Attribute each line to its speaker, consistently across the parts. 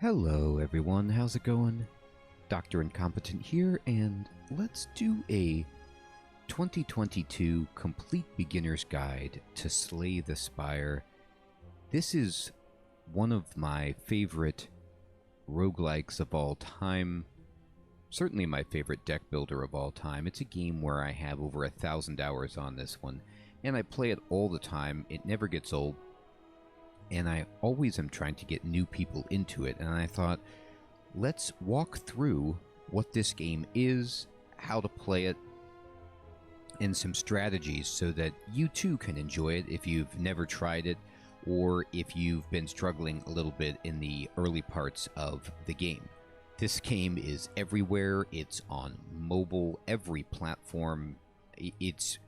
Speaker 1: Hello everyone, how's it going? Dr. Incompetent here, and let's do a 2022 Complete Beginner's Guide to Slay the Spire. This is one of my favorite roguelikes of all time, certainly my favorite deck builder of all time. It's a game where I have over 1,000 hours on this one, and I play it all the time. It never gets old. And I always am trying to get new people into it, and I thought, let's walk through what this game is, how to play it, and some strategies so that you too can enjoy it if you've never tried it, or if you've been struggling a little bit in the early parts of the game. This game is everywhere. It's on mobile, every platform. It's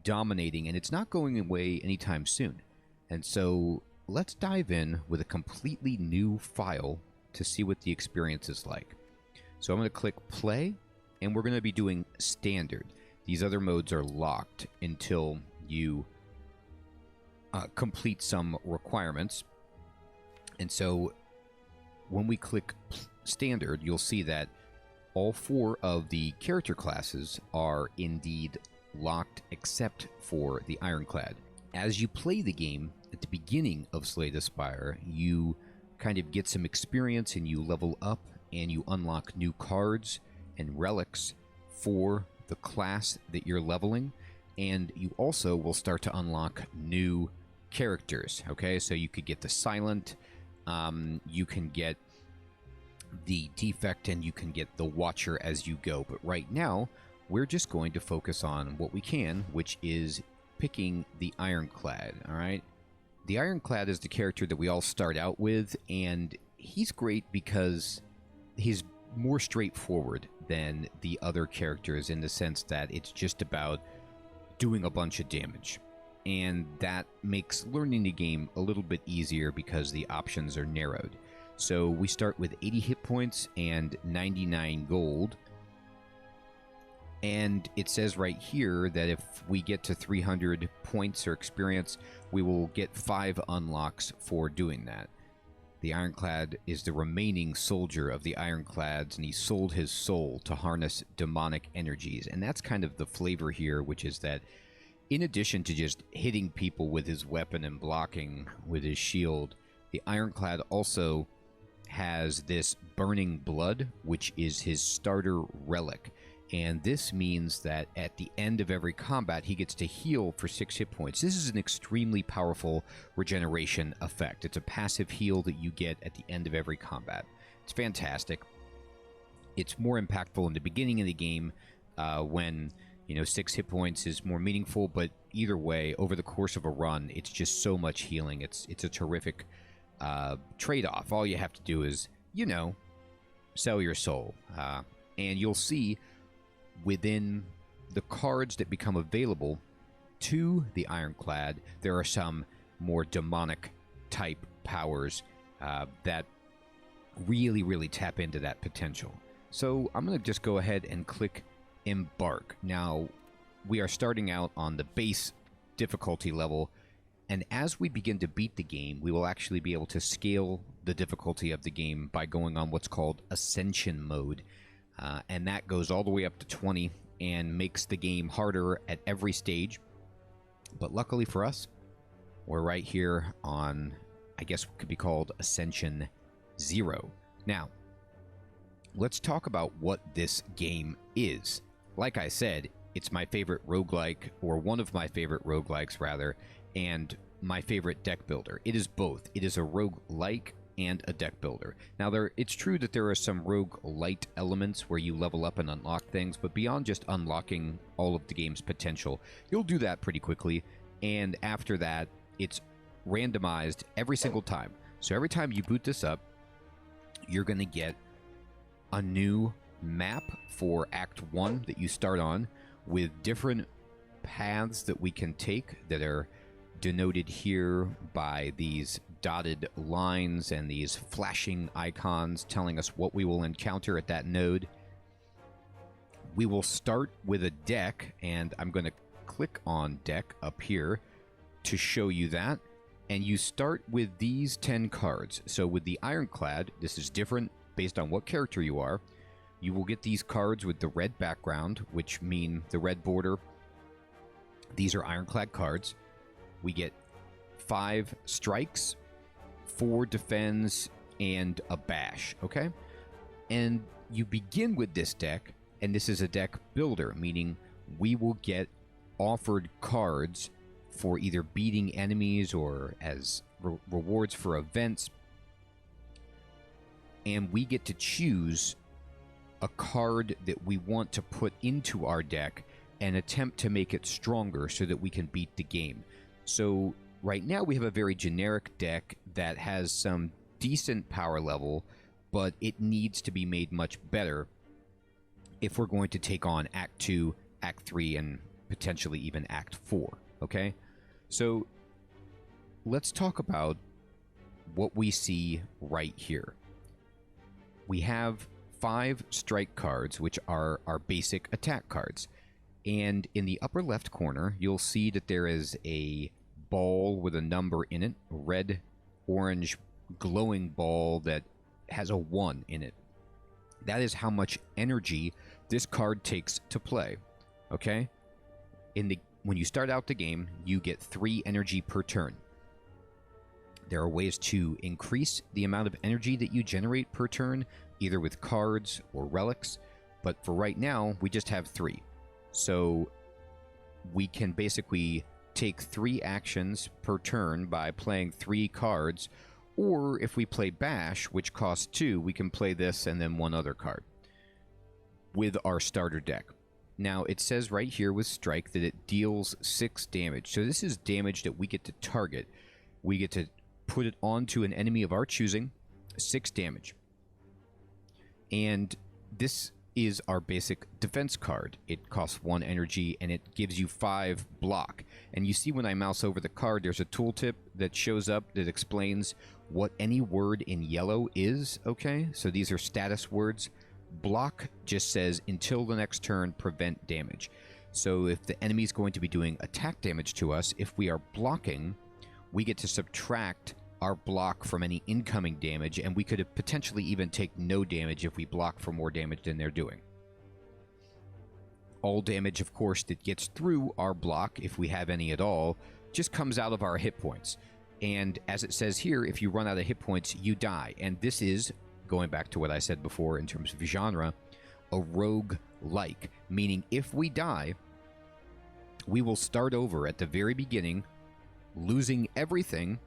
Speaker 1: dominating, and it's not going away anytime soon. And so let's dive in with a completely new file to see what the experience is like. So I'm going to click play, and we're going to be doing standard. These other modes are locked until you complete some requirements. And so when we click standard, you'll see that all 4 of the character classes are indeed locked except for the Ironclad. As you play the game, at the beginning of Slay the Spire, you kind of get some experience and you level up and you unlock new cards and relics for the class that you're leveling, and you also will start to unlock new characters. Okay, so you could get the Silent, you can get the Defect, and you can get the Watcher as you go. But right now, we're just going to focus on what we can, which is picking the Ironclad. All right, the Ironclad is the character that we all start out with, and he's great because he's more straightforward than the other characters in the sense that it's just about doing a bunch of damage, and that makes learning the game a little bit easier because the options are narrowed. So we start with 80 hit points and 99 gold. And it says right here that if we get to 300 points or experience, we will get 5 unlocks for doing that. The Ironclad is the remaining soldier of the Ironclads, and he sold his soul to harness demonic energies. And that's kind of the flavor here, which is that in addition to just hitting people with his weapon and blocking with his shield, the Ironclad also has this burning blood, which is his starter relic. And this means that at the end of every combat, he gets to heal for 6 hit points. This is an extremely powerful regeneration effect. It's a passive heal that you get at the end of every combat. It's fantastic. It's more impactful in the beginning of the game when 6 hit points is more meaningful. But either way, over the course of a run, it's just so much healing. It's a terrific trade-off. All you have to do is, sell your soul. And you'll see within the cards that become available to the Ironclad, there are some more demonic type powers that really tap into that potential. So I'm going to just go ahead and click Embark. Now, we are starting out on the base difficulty level, and as we begin to beat the game, we will actually be able to scale the difficulty of the game by going on what's called Ascension Mode. And that goes all the way up to 20 and makes the game harder at every stage. But luckily for us, we're right here on, I guess what could be called Ascension 0. Now, let's talk about what this game is. Like I said, it's my favorite roguelike, or one of my favorite roguelikes rather, and my favorite deck builder. It is both. It is a roguelike and a deck builder. Now, it's true that there are some roguelite elements where you level up and unlock things, but beyond just unlocking all of the game's potential, you'll do that pretty quickly, and after that, it's randomized every single time. So every time you boot this up, you're going to get a new map for Act 1 that you start on with different paths that we can take that are denoted here by these dotted lines and these flashing icons telling us what we will encounter at that node. We will start with a deck, and I'm going to click on deck up here to show you that. And you start with these 10 cards. So with the Ironclad, this is different based on what character you are. You will get these cards with the red background, which mean the red border. These are Ironclad cards. We get 5 strikes, 4 defends, and a bash, okay? And you begin with this deck, and this is a deck builder, meaning we will get offered cards for either beating enemies or as rewards for events. And we get to choose a card that we want to put into our deck and attempt to make it stronger so that we can beat the game. So right now we have a very generic deck that has some decent power level, but it needs to be made much better if we're going to take on Act 2, Act 3, and potentially even Act 4, okay? So let's talk about what we see right here. We have 5 strike cards, which are our basic attack cards. And in the upper left corner, you'll see that there is a ball with a number in it, a red, orange, glowing ball that has a 1 in it. That is how much energy this card takes to play, okay? When you start out the game, you get 3 energy per turn. There are ways to increase the amount of energy that you generate per turn, either with cards or relics, but for right now, we just have 3. So we can basically take 3 actions per turn by playing 3 cards, or if we play Bash, which costs 2, we can play this and then 1 other card with our starter deck. Now, it says right here with Strike that it deals 6 damage. So this is damage that we get to target. We get to put it onto an enemy of our choosing, 6 damage. And this is our basic defense card. It costs 1 energy, and it gives you 5 block. And you see when I mouse over the card, there's a tooltip that shows up that explains what any word in yellow is, okay? So these are status words. Block just says, until the next turn, prevent damage. So if the enemy is going to be doing attack damage to us, if we are blocking, we get to subtract our block from any incoming damage, and we could potentially even take no damage if we block for more damage than they're doing. All damage, of course, that gets through our block, if we have any at all, just comes out of our hit points. And as it says here, if you run out of hit points, you die. And this is, going back to what I said before in terms of genre, a roguelike, meaning if we die, we will start over at the very beginning, losing everything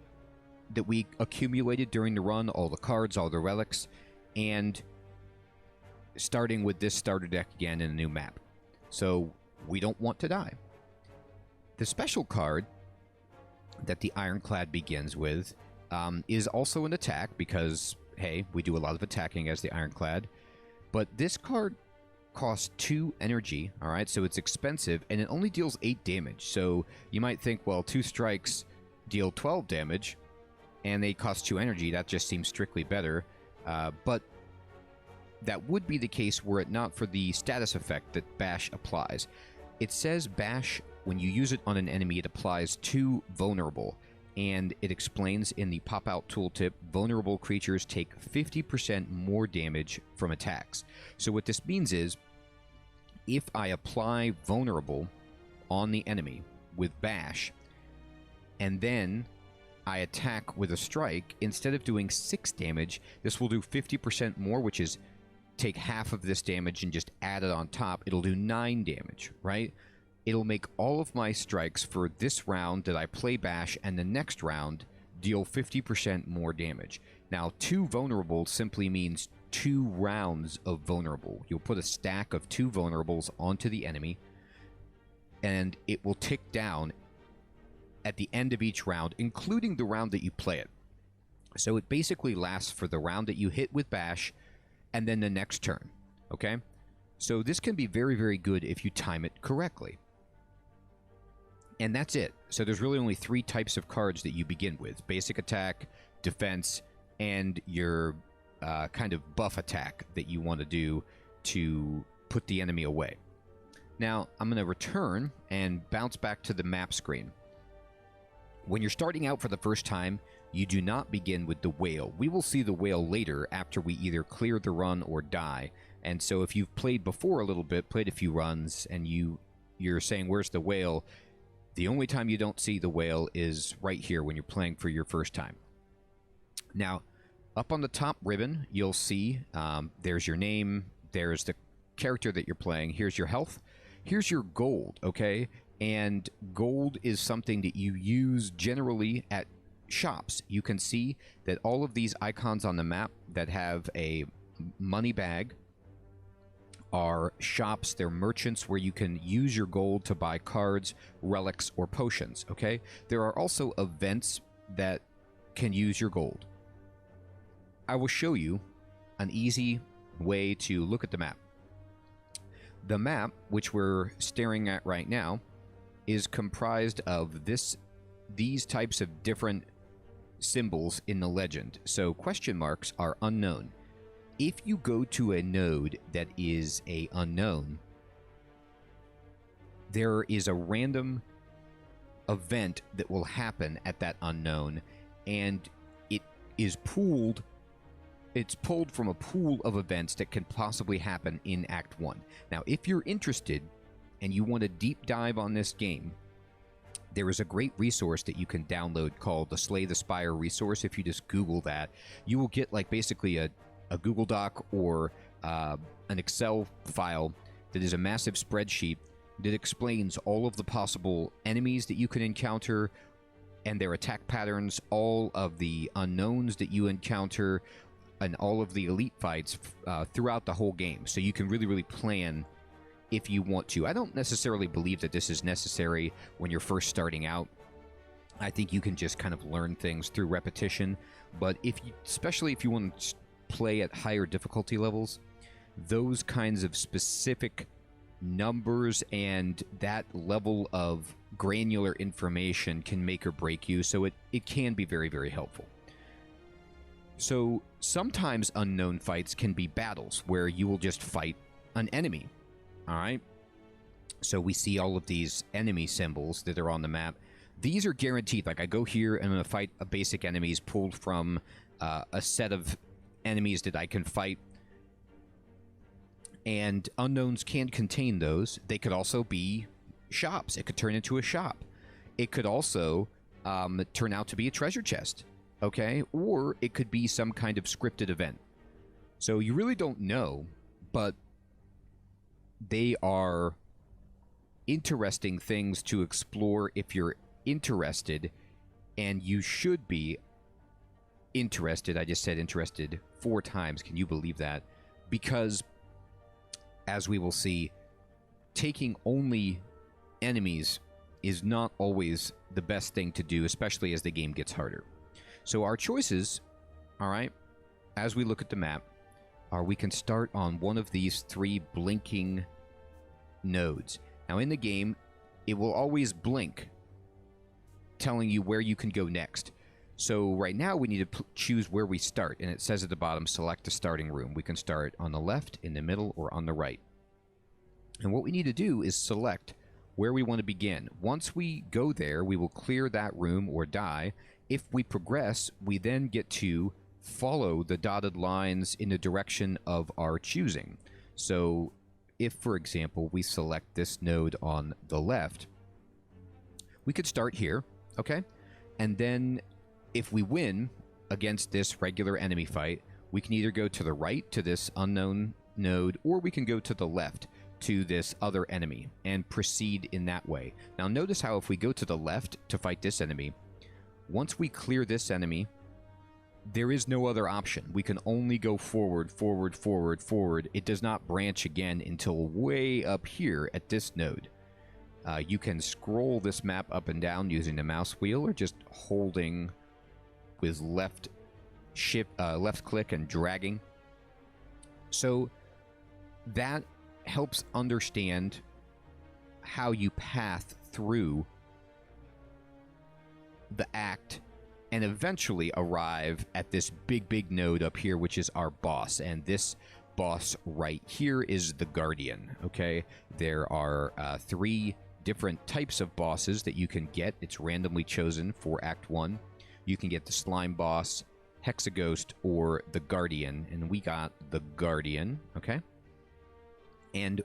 Speaker 1: that we accumulated during the run, all the cards, all the relics, and starting with this starter deck again in a new map. So we don't want to die. The special card that the Ironclad begins with is also an attack because, hey, we do a lot of attacking as the Ironclad. But this card costs 2 energy, all right? So it's expensive, and it only deals 8 damage. So you might think, well, 2 strikes deal 12 damage, and they cost 2 energy. That just seems strictly better. But that would be the case were it not for the status effect that Bash applies. It says Bash, when you use it on an enemy, it applies to vulnerable. And it explains in the pop-out tooltip, vulnerable creatures take 50% more damage from attacks. So what this means is, if I apply vulnerable on the enemy with Bash, and then I attack with a strike, instead of doing 6 damage, this will do 50% more, which is take half of this damage and just add it on top. It'll do 9 damage, right? It'll make all of my strikes for this round that I play Bash and the next round deal 50% more damage. Now, 2 vulnerable simply means 2 rounds of vulnerable. You'll put a stack of 2 vulnerables onto the enemy, and it will tick down at the end of each round, including the round that you play it. So it basically lasts for the round that you hit with Bash and then the next turn, okay? So this can be very, very good if you time it correctly. And that's it. So there's really only 3 types of cards that you begin with. Basic attack, defense, and your kind of buff attack that you want to do to put the enemy away. Now, I'm going to return and bounce back to the map screen. When you're starting out for the first time, you do not begin with the whale. We will see the whale later after we either clear the run or die. And so if you've played before a little bit, played a few runs, and you're saying, where's the whale? The only time you don't see the whale is right here when you're playing for your first time. Now, up on the top ribbon, you'll see there's your name, there's the character that you're playing, here's your health, here's your gold, okay? And gold is something that you use generally at shops. You can see that all of these icons on the map that have a money bag are shops. They're merchants where you can use your gold to buy cards, relics, or potions, okay? There are also events that can use your gold. I will show you an easy way to look at the map. The map, which we're staring at right now, is comprised of these types of different symbols in the legend. So question marks are unknown. If you go to a node that is a unknown, there is a random event that will happen at that unknown, and it is pooled. It's pulled from a pool of events that can possibly happen in Act 1. Now, if you're interested and you want a deep dive on this game, there is a great resource that you can download called the Slay the Spire resource. If you just Google that, you will get like basically a Google Doc or an Excel file that is a massive spreadsheet that explains all of the possible enemies that you can encounter and their attack patterns, all of the unknowns that you encounter, and all of the elite fights throughout the whole game. So you can really, really plan if you want to. I don't necessarily believe that this is necessary when you're first starting out. I think you can just kind of learn things through repetition. But especially if you want to play at higher difficulty levels, those kinds of specific numbers and that level of granular information can make or break you. So it can be very, very helpful. So sometimes unknown fights can be battles where you will just fight an enemy. All right. So we see all of these enemy symbols that are on the map. These are guaranteed. Like I go here and I'm going to fight a basic enemies pulled from a set of enemies that I can fight. And unknowns can contain those. They could also be shops. It could turn into a shop. It could also turn out to be a treasure chest. Okay? Or it could be some kind of scripted event. So you really don't know, but they are interesting things to explore if you're interested, and you should be interested. I just said interested 4 times. Can you believe that? Because, as we will see, taking only enemies is not always the best thing to do, especially as the game gets harder. So our choices, all right, as we look at the map, are we can start on one of these 3 blinking nodes. Now in the game, it will always blink, telling you where you can go next. So right now we need to choose where we start, and it says at the bottom, select a starting room. We can start on the left, in the middle, or on the right. And what we need to do is select where we want to begin. Once we go there, we will clear that room or die. If we progress, we then get to follow the dotted lines in the direction of our choosing. So if, for example, we select this node on the left, we could start here, okay? And then if we win against this regular enemy fight, we can either go to the right to this unknown node, or we can go to the left to this other enemy and proceed in that way. Now notice how if we go to the left to fight this enemy, once we clear this enemy, there is no other option. We can only go forward, forward, forward, forward. It does not branch again until way up here at this node. You can scroll this map up and down using the mouse wheel, or just holding with left click and dragging. So that helps understand how you path through the act and eventually arrive at this big node up here, which is our boss. And this boss right here is the Guardian, okay? There are 3 different types of bosses that you can get. It's randomly chosen for Act 1. You can get the Slime Boss, Hexaghost, or the Guardian, and we got the Guardian, okay? And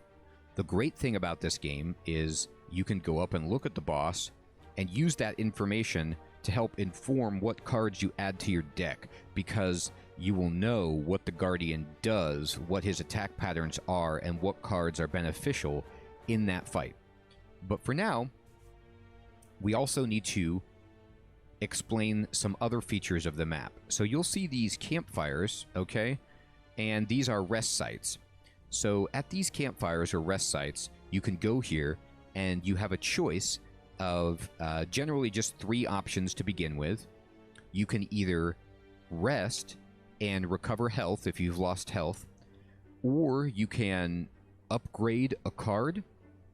Speaker 1: the great thing about this game is you can go up and look at the boss and use that information to help inform what cards you add to your deck, because you will know what the Guardian does, what his attack patterns are, and what cards are beneficial in that fight. But for now, we also need to explain some other features of the map. So you'll see these campfires, okay? And these are rest sites. So at these campfires or rest sites, you can go here and you have a choice of generally just 3 options to begin with. You can either rest and recover health if you've lost health, or you can upgrade a card,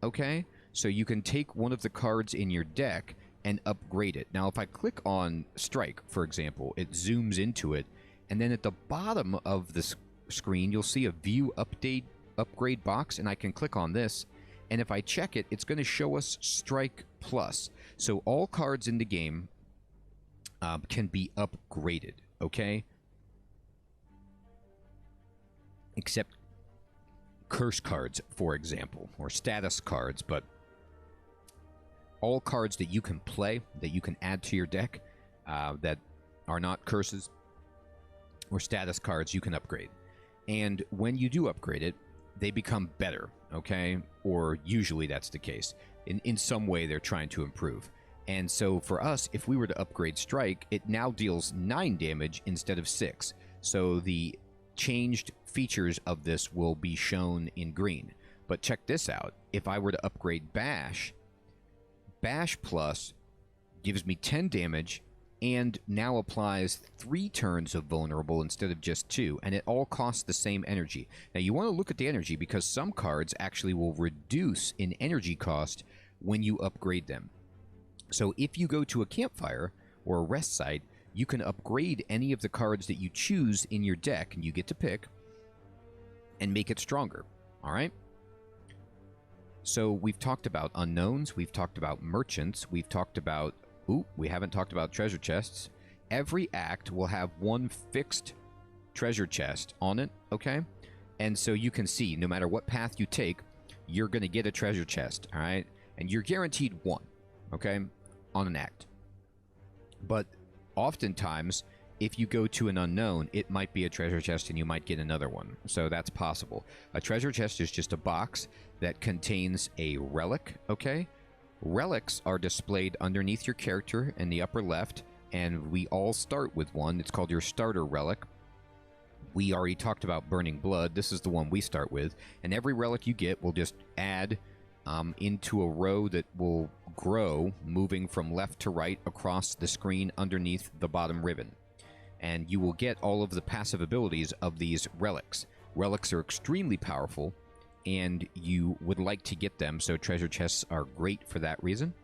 Speaker 1: okay? So you can take one of the cards in your deck and upgrade it. Now, if I click on Strike, for example, it zooms into it, and then at the bottom of the screen, you'll see a View Upgrade box, and I can click on this, and if I check it, it's going to show us Strike Plus. So all cards in the game can be upgraded, okay? Except curse cards, for example, or status cards, but all cards that you can play, that you can add to your deck, that are not curses or status cards, you can upgrade. And when you do upgrade it, they become better, okay? Or usually that's the case. In some way, they're trying to improve. And so for us, if we were to upgrade Strike, it now deals 9 damage instead of 6. So the changed features of this will be shown in green. But check this out. If I were to upgrade Bash, Bash Plus gives me 10 damage and now applies 3 turns of vulnerable instead of just 2, and it all costs the same energy. Now you want to look at the energy because some cards actually will reduce in energy cost when you upgrade them. So if you go to a campfire or a rest site, you can upgrade any of the cards that you choose in your deck, and you get to pick, and make it stronger, all right? So we've talked about unknowns, we've talked about merchants, we've talked about... Ooh, we haven't talked about treasure chests. Every act will have one fixed treasure chest on it, okay? And so you can see, no matter what path you take, you're going to get a treasure chest, all right? And you're guaranteed 1, okay, on an act. But oftentimes, if you go to an unknown, it might be a treasure chest and you might get another one. So that's possible. A treasure chest is just a box that contains a relic, okay? Relics are displayed underneath your character in the upper left, and we all start with one. It's called your starter relic. We already talked about Burning Blood. This is the one we start with. And every relic you get will just add into a row that will grow, moving from left to right across the screen underneath the bottom ribbon. And you will get all of the passive abilities of these relics. Relics are extremely powerful, and you would like to get them, so treasure chests are great for that reason.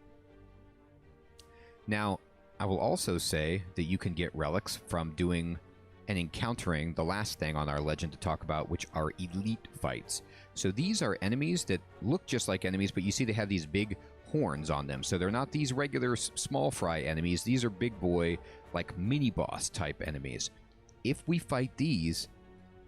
Speaker 1: Now, I will also say that you can get relics from doing and encountering the last thing on our legend to talk about, which are elite fights. So these are enemies that look just like enemies, but you see they have these big horns on them. So they're not these regular small fry enemies. These are big boy, like mini-boss type enemies. If we fight these,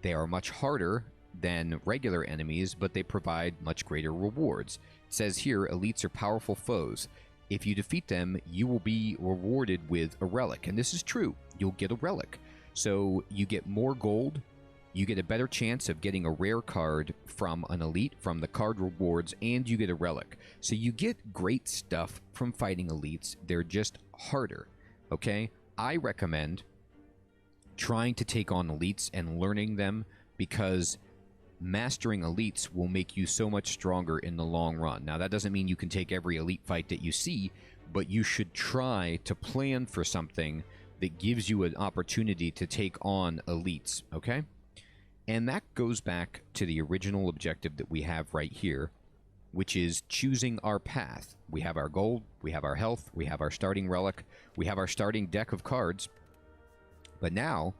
Speaker 1: they are much harder than regular enemies, but they provide much greater rewards. It says here, elites are powerful foes. If you defeat them, you will be rewarded with a relic. And this is true. You'll get a relic. So you get more gold, you get a better chance of getting a rare card from an elite, from the card rewards, and you get a relic. So you get great stuff from fighting elites. They're just harder, okay? I recommend trying to take on elites and learning them, because mastering elites will make you so much stronger in the long run. Now, that doesn't mean you can take every elite fight that you see, but you should try to plan for something that gives you an opportunity to take on elites, okay? And that goes back to the original objective that we have right here, which is choosing our path. We have our gold, we have our health, we have our starting relic, we have our starting deck of cards, but now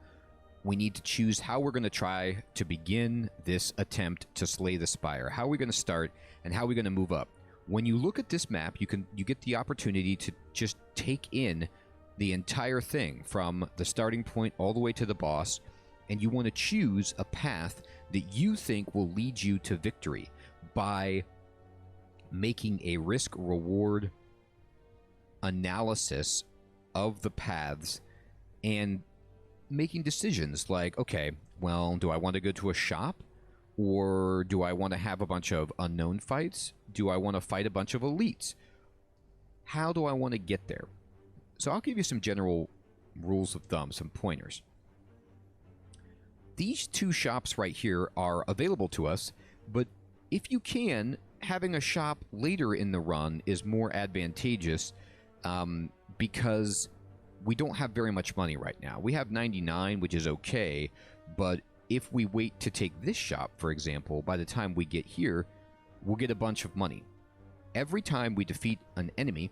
Speaker 1: we need to choose how we're going to try to begin this attempt to slay the Spire. How are we going to start, and how are we going to move up? When you look at this map, you get the opportunity to just take in the entire thing from the starting point all the way to the boss, and you want to choose a path that you think will lead you to victory by making a risk-reward analysis of the paths and making decisions like, okay, well, do I want to go to a shop? Or do I want to have a bunch of unknown fights? Do I want to fight a bunch of elites? How do I want to get there? So I'll give you some general rules of thumb, some pointers. These two shops right here are available to us, but if you can, having a shop later in the run is more advantageous because we don't have very much money right now. We have 99, which is okay, but if we wait to take this shop, for example, by the time we get here, we'll get a bunch of money. Every time we defeat an enemy,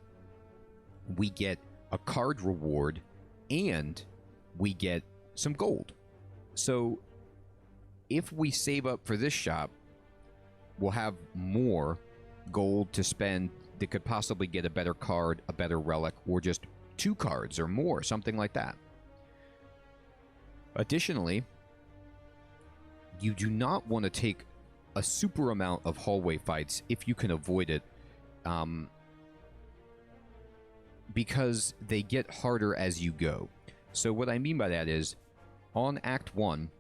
Speaker 1: we get a card reward and we get some gold. So if we save up for this shop, we'll have more gold to spend that could possibly get a better card, a better relic, or just 2 cards or more, something like that. Additionally, you do not want to take a super amount of hallway fights if you can avoid it, because they get harder as you go. So what I mean by that is, on Act 1,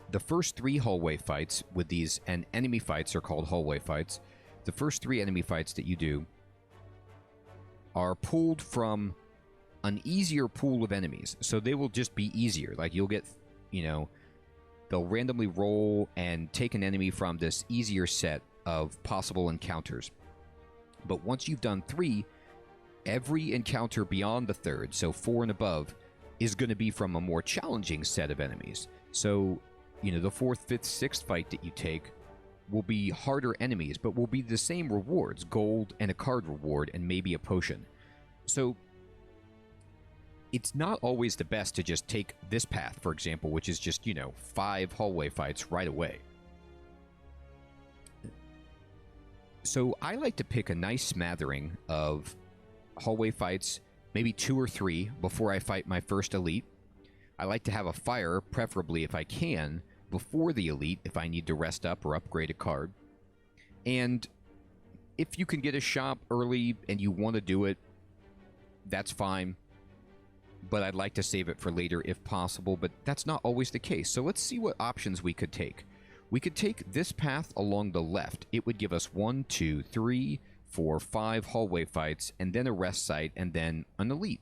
Speaker 1: the first 3 hallway fights with these, and enemy fights are called hallway fights, the first 3 enemy fights that you do are pulled from an easier pool of enemies. So they will just be easier. Like, you'll get, you know, they'll randomly roll and take an enemy from this easier set of possible encounters. But once you've done 3, every encounter beyond the 3rd, so 4 and above, is going to be from a more challenging set of enemies. So, you know, the 4th, 5th, 6th fight that you take will be harder enemies, but will be the same rewards, gold and a card reward and maybe a potion. So it's not always the best to just take this path, for example, which is just, you know, 5 hallway fights right away. So I like to pick a nice smattering of hallway fights, maybe 2 or 3 before I fight my first elite. I like to have a fire, preferably if I can, before the elite if I need to rest up or upgrade a card. And if you can get a shop early and you want to do it, that's fine. But I'd like to save it for later if possible, but that's not always the case. So let's see what options we could take. We could take this path along the left. It would give us 1, 2, 3, 4, 5 hallway fights, and then a rest site, and then an elite.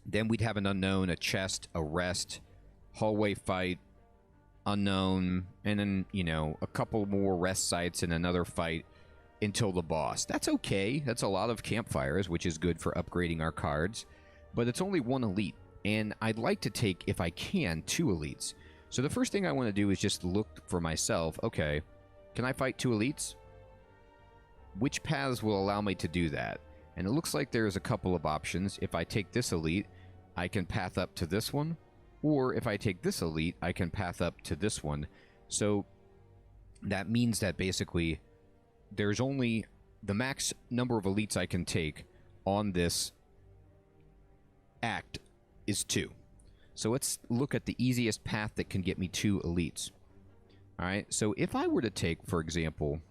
Speaker 1: Then we'd have an unknown, a chest, a rest, hallway fight, unknown, and then, you know, a couple more rest sites and another fight until the boss. That's okay. That's a lot of campfires, which is good for upgrading our cards. But it's only 1 elite, and I'd like to take, if I can, 2 elites. So the first thing I want to do is just look for myself. Okay, can I fight 2 elites? Which paths will allow me to do that? And it looks like there's a couple of options. If I take this elite, I can path up to this one. Or if I take this elite, I can path up to this one. So that means that basically there's only the max number of elites I can take on this act is 2. So let's look at the easiest path that can get me 2 elites. Alright, so if I were to take, for example,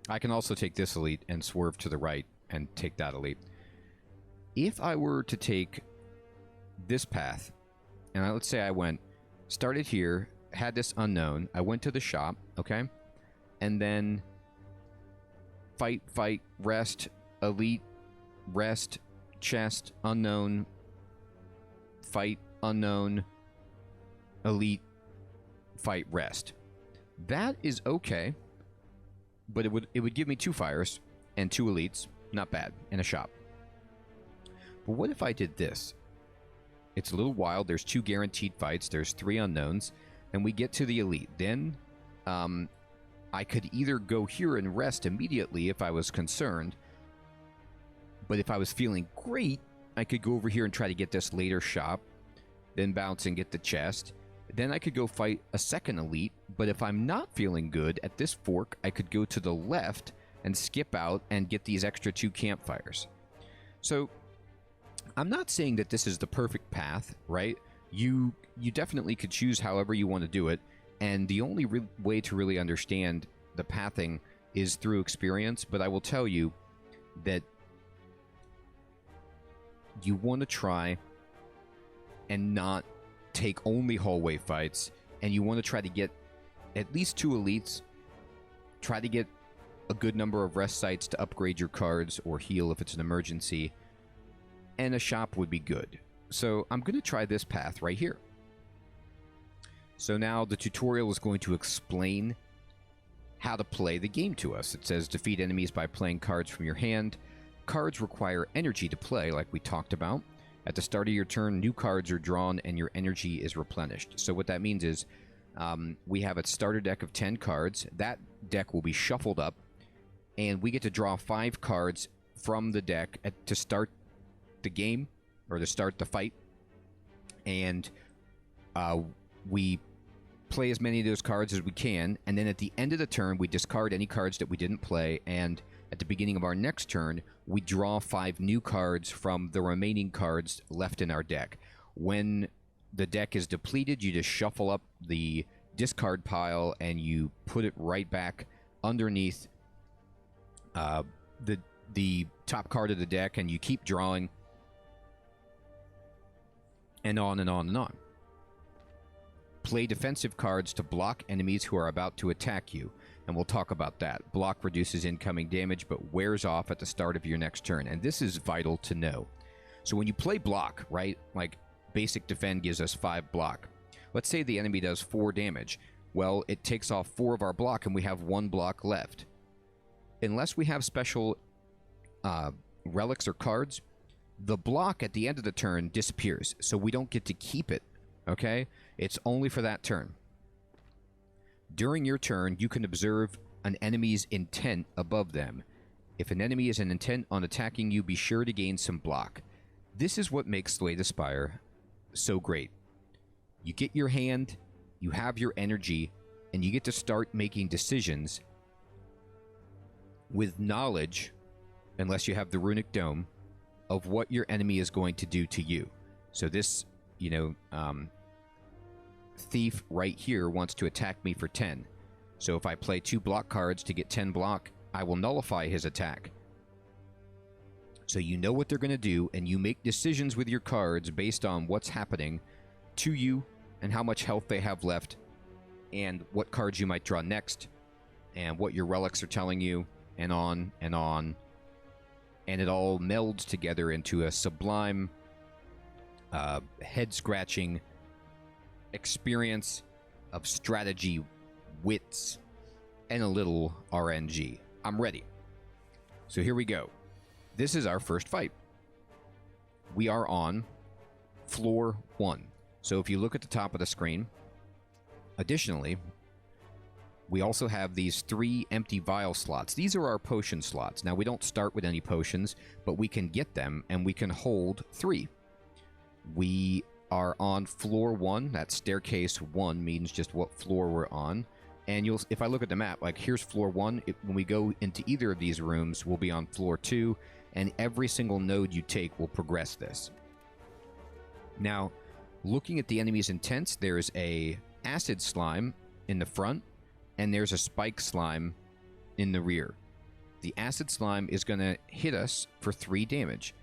Speaker 1: I can also take this elite and swerve to the right and take that elite. If I were to take this path, and let's say I started here, had this unknown, I went to the shop, okay? And then fight, rest, elite, rest, chest, unknown, fight, unknown, elite, fight, rest. That is okay, but it would give me 2 fires and 2 elites, not bad, in a shop. But what if I did this? It's a little wild. There's 2 guaranteed fights, there's 3 unknowns, and we get to the elite. Then I could either go here and rest immediately if I was concerned, but if I was feeling great, I could go over here and try to get this later shop, then bounce and get the chest. Then I could go fight a second elite, but if I'm not feeling good at this fork, I could go to the left and skip out and get these extra 2 campfires. So I'm not saying that this is the perfect path, right? You definitely could choose however you want to do it, and the only way to really understand the pathing is through experience, but I will tell you that you want to try and not take only hallway fights, and you want to try to get at least 2 elites, try to get a good number of rest sites to upgrade your cards or heal if it's an emergency, and a shop would be good. So I'm going to try this path right here. So now the tutorial is going to explain how to play the game to us. It says defeat enemies by playing cards from your hand. Cards require energy to play, like we talked about. At the start of your turn, new cards are drawn and your energy is replenished. So what that means is we have a starter deck of 10 cards. That deck will be shuffled up, and we get to draw 5 cards from the deck to start the game, or to start the fight. And we play as many of those cards as we can, and then at the end of the turn, we discard any cards that we didn't play, and at the beginning of our next turn, we draw 5 new cards from the remaining cards left in our deck. When the deck is depleted, you just shuffle up the discard pile and you put it right back underneath the top card of the deck, and you keep drawing, and on and on and on. Play defensive cards to block enemies who are about to attack you, and we'll talk about that. Block reduces incoming damage, but wears off at the start of your next turn, and this is vital to know. So when you play block, right, like basic defend gives us 5 block. Let's say the enemy does 4 damage. Well, it takes off 4 of our block, and we have 1 block left. Unless we have special relics or cards, the block at the end of the turn disappears, so we don't get to keep it, okay? It's only for that turn. During your turn, you can observe an enemy's intent above them. If an enemy is an intent on attacking you, be sure to gain some block. This is what makes Slay the Spire so great. You get your hand, you have your energy, and you get to start making decisions with knowledge, unless you have the runic dome, of what your enemy is going to do to you. So this, thief right here wants to attack me for 10. So if I play 2 block cards to get 10 block, I will nullify his attack. So you know what they're going to do, and you make decisions with your cards based on what's happening to you and how much health they have left and what cards you might draw next and what your relics are telling you, and on and on. And it all melds together into a sublime, head-scratching experience of strategy, wits, and a little RNG. I'm ready. So here we go. This is our first fight. We are on floor 1. So if you look at the top of the screen, additionally, we also have these 3 empty vial slots. These are our potion slots. Now, we don't start with any potions, but we can get them, and we can hold 3. We are on floor 1. That staircase 1 means just what floor we're on. And if I look at the map, like here's floor 1. When we go into either of these rooms, we'll be on floor 2, and every single node you take will progress this. Now, looking at the enemy's intents, there's a acid slime in the front, and there's a spike slime in the rear. The acid slime is going to hit us for 3 damage.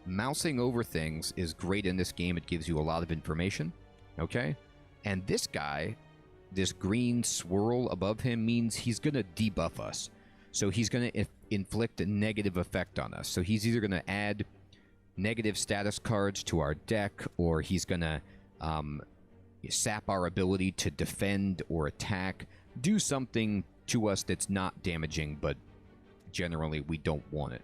Speaker 1: Mousing over things is great in this game. It gives you a lot of information, okay? And this guy, this green swirl above him, means he's going to debuff us. So he's going to inflict a negative effect on us. So he's either going to add negative status cards to our deck, or he's going to sap our ability to defend or attack, do something to us that's not damaging, but generally we don't want it.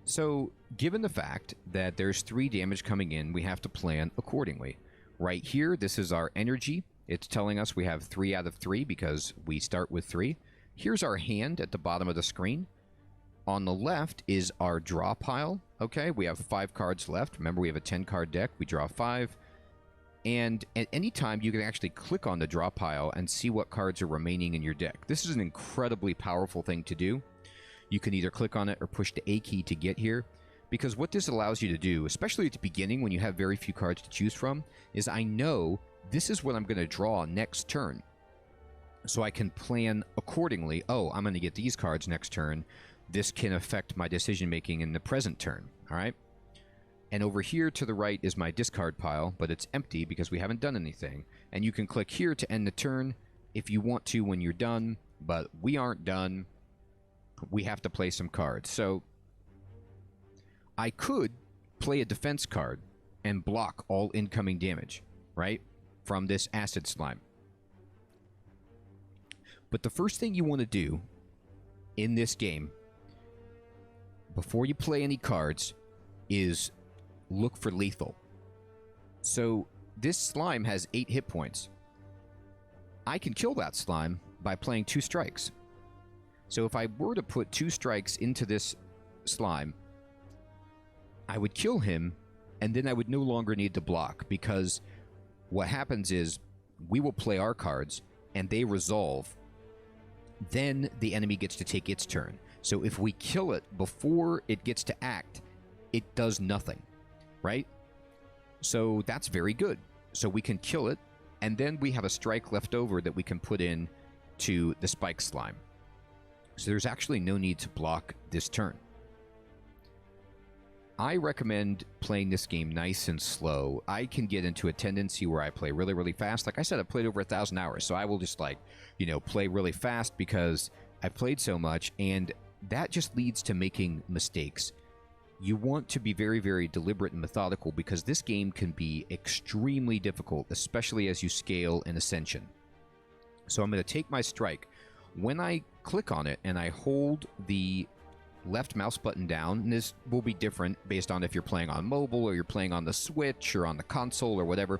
Speaker 1: So, given the fact that there's 3 damage coming in, we have to plan accordingly. Right here, this is our energy. It's telling us we have 3 out of 3 because we start with 3. Here's our hand at the bottom of the screen. On the left is our draw pile. Okay, we have 5 cards left. Remember, we have a 10-card deck. We draw 5. And at any time, you can actually click on the draw pile and see what cards are remaining in your deck. This is an incredibly powerful thing to do. You can either click on it or push the A key to get here. Because what this allows you to do, especially at the beginning when you have very few cards to choose from, is I know this is what I'm going to draw next turn. So I can plan accordingly. Oh, I'm going to get these cards next turn. This can affect my decision-making in the present turn. All right? And over here to the right is my discard pile, but it's empty because we haven't done anything. And you can click here to end the turn if you want to when you're done, but we aren't done. We have to play some cards. So I could play a defense card and block all incoming damage, right, from this acid slime. But the first thing you want to do in this game, before you play any cards, is look for lethal. So this slime has 8 hit points. I can kill that slime by playing 2 strikes. So if I were to put 2 strikes into this slime, I would kill him, and then I would no longer need to block, because what happens is we will play our cards, and they resolve. Then the enemy gets to take its turn. So if we kill it before it gets to act, it does nothing, right? So that's very good. So we can kill it, and then we have a strike left over that we can put in to the spike slime. So there's actually no need to block this turn. I recommend playing this game nice and slow. I can get into a tendency where I play really, really fast. Like I said, I've played over 1,000 hours, so I will just, like, you know, play really fast because I've played so much, and that just leads to making mistakes. You want to be very, very deliberate and methodical because this game can be extremely difficult, especially as you scale in Ascension. So I'm going to take my strike. When I click on it and I hold the left mouse button down, and this will be different based on if you're playing on mobile or you're playing on the Switch or on the console or whatever,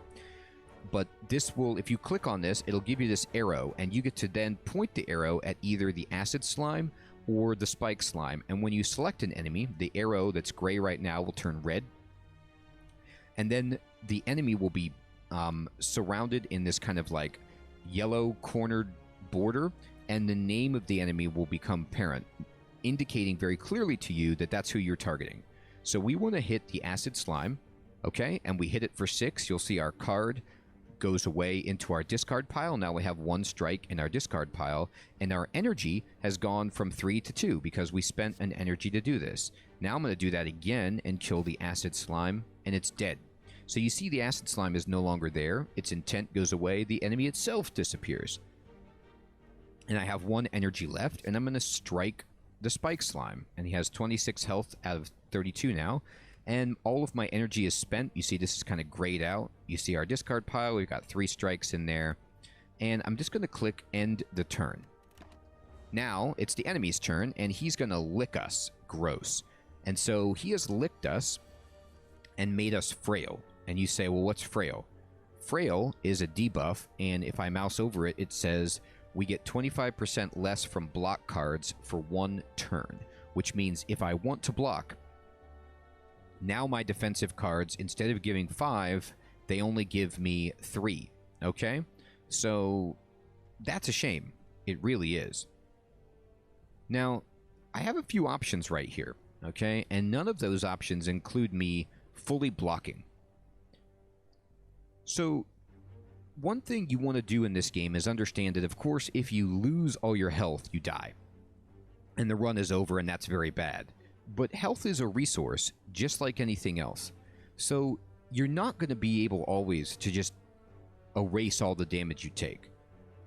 Speaker 1: but this will, if you click on this, it'll give you this arrow, and you get to then point the arrow at either the acid slime or the spike slime. And when you select an enemy, the arrow that's gray right now will turn red, and then the enemy will be surrounded in this kind of like yellow cornered border, and the name of the enemy will become apparent, indicating very clearly to you that that's who you're targeting. So we want to hit the acid slime, okay? And we hit it for 6. You'll see our card goes away into our discard pile. Now we have 1 strike in our discard pile, and our energy has gone from 3 to 2 because we spent an energy to do this. Now I'm going to do that again and kill the acid slime, and it's dead. So you see the acid slime is no longer there. Its intent goes away. The enemy itself disappears. And I have 1 energy left, and I'm going to strike the spike slime, and he has 26 health out of 32 now, and all of my energy is spent. You see this is kind of grayed out. You see our discard pile. We've got 3 strikes in there, and I'm just going to click end the turn. Now it's the enemy's turn, and he's going to lick us. Gross. And so he has licked us and made us frail. And you say, well, what's frail? Frail is a debuff, and if I mouse over it, it says we get 25% less from block cards for 1 turn, which means if I want to block, now my defensive cards, instead of giving 5, they only give me 3, okay? So that's a shame. It really is. Now, I have a few options right here, okay? And none of those options include me fully blocking. So one thing you want to do in this game is understand that, of course, if you lose all your health, you die. And the run is over, and that's very bad. But health is a resource, just like anything else. So you're not going to be able always to just erase all the damage you take.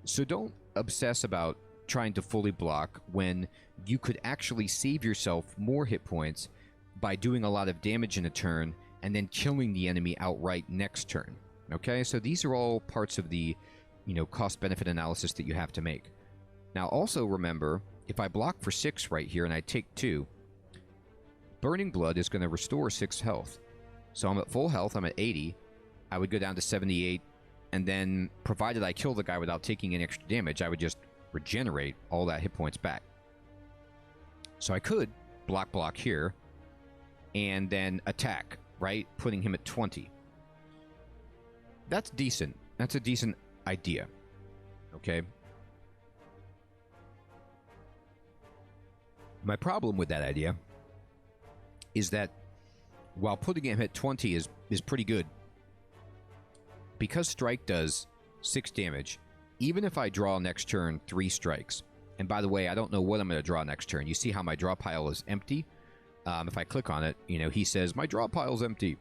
Speaker 1: So don't obsess about trying to fully block when you could actually save yourself more hit points by doing a lot of damage in a turn and then killing the enemy outright next turn. Okay, so these are all parts of the, cost-benefit analysis that you have to make. Now, also remember, if I block for 6 right here and I take 2, Burning Blood is going to restore 6 health. So I'm at full health, I'm at 80, I would go down to 78, and then, provided I kill the guy without taking any extra damage, I would just regenerate all that hit points back. So I could block here, and then attack, right? Putting him at 20. that's decent. That's a decent idea. Okay? My problem with that idea is that while putting him at 20 is pretty good, because strike does 6 damage, even if I draw next turn 3 strikes, and by the way, I don't know what I'm going to draw next turn. You see how my draw pile is empty? If I click on it, you know, he says, my draw pile's empty.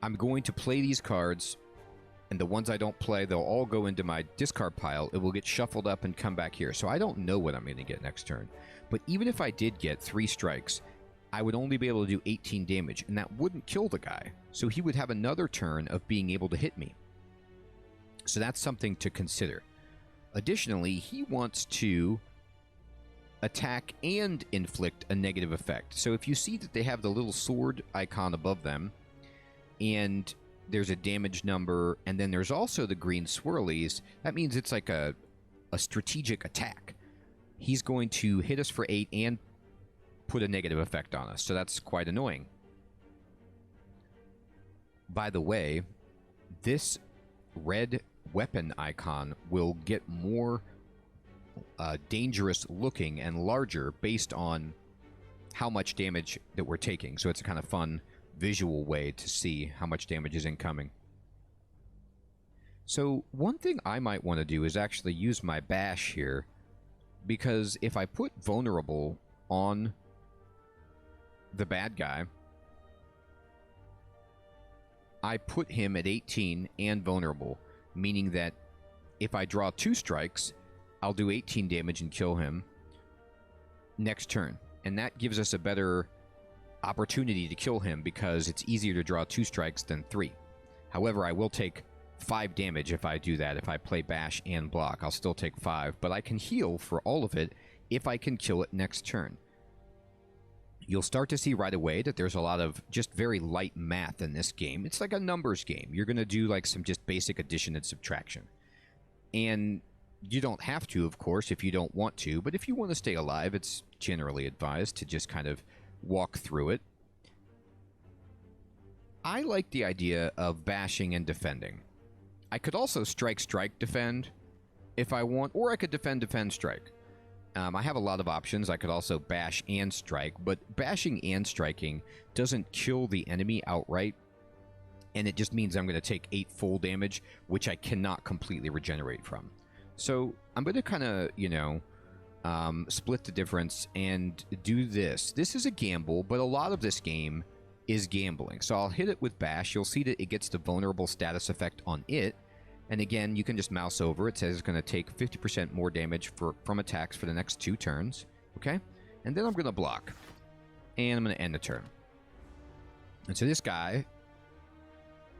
Speaker 1: I'm going to play these cards, and the ones I don't play, they'll all go into my discard pile. It will get shuffled up and come back here. So I don't know what I'm going to get next turn. But even if I did get 3 strikes, I would only be able to do 18 damage, and that wouldn't kill the guy. So he would have another turn of being able to hit me. So that's something to consider. Additionally, he wants to attack and inflict a negative effect. So if you see that they have the little sword icon above them, and there's a damage number, and then there's also the green swirlies, that means it's like a strategic attack. He's going to hit us for 8 and put a negative effect on us, so that's quite annoying. By the way, this red weapon icon will get more dangerous looking and larger based on how much damage that we're taking, so it's a kind of fun visual way to see how much damage is incoming. So one thing I might want to do is actually use my bash here, because if I put vulnerable on the bad guy, I put him at 18 and vulnerable, meaning that if I draw 2 strikes, I'll do 18 damage and kill him next turn. And that gives us a better opportunity to kill him because it's easier to draw 2 strikes than 3. However, I will take 5 damage if I do that. If I play bash and block, I'll still take 5, but I can heal for all of it if I can kill it next turn. You'll start to see right away that there's a lot of just very light math in this game. It's like a numbers game. You're going to do like some just basic addition and subtraction. And you don't have to, of course, if you don't want to, but if you want to stay alive, it's generally advised to just kind of walk through it. I like the idea of bashing and defending. I could also strike, defend if I want, or I could defend, strike. I have a lot of options. I could also bash and strike, but bashing and striking doesn't kill the enemy outright, and it just means I'm going to take 8 full damage, which I cannot completely regenerate from. So I'm going to kind of, you know, split the difference and do this. This is a gamble, but a lot of this game is gambling. So I'll hit it with bash. You'll see that it gets the vulnerable status effect on it. And again, you can just mouse over. It says it's going to take 50% more damage from attacks for the next 2 turns. Okay? And then I'm going to block. And I'm going to end the turn. And so this guy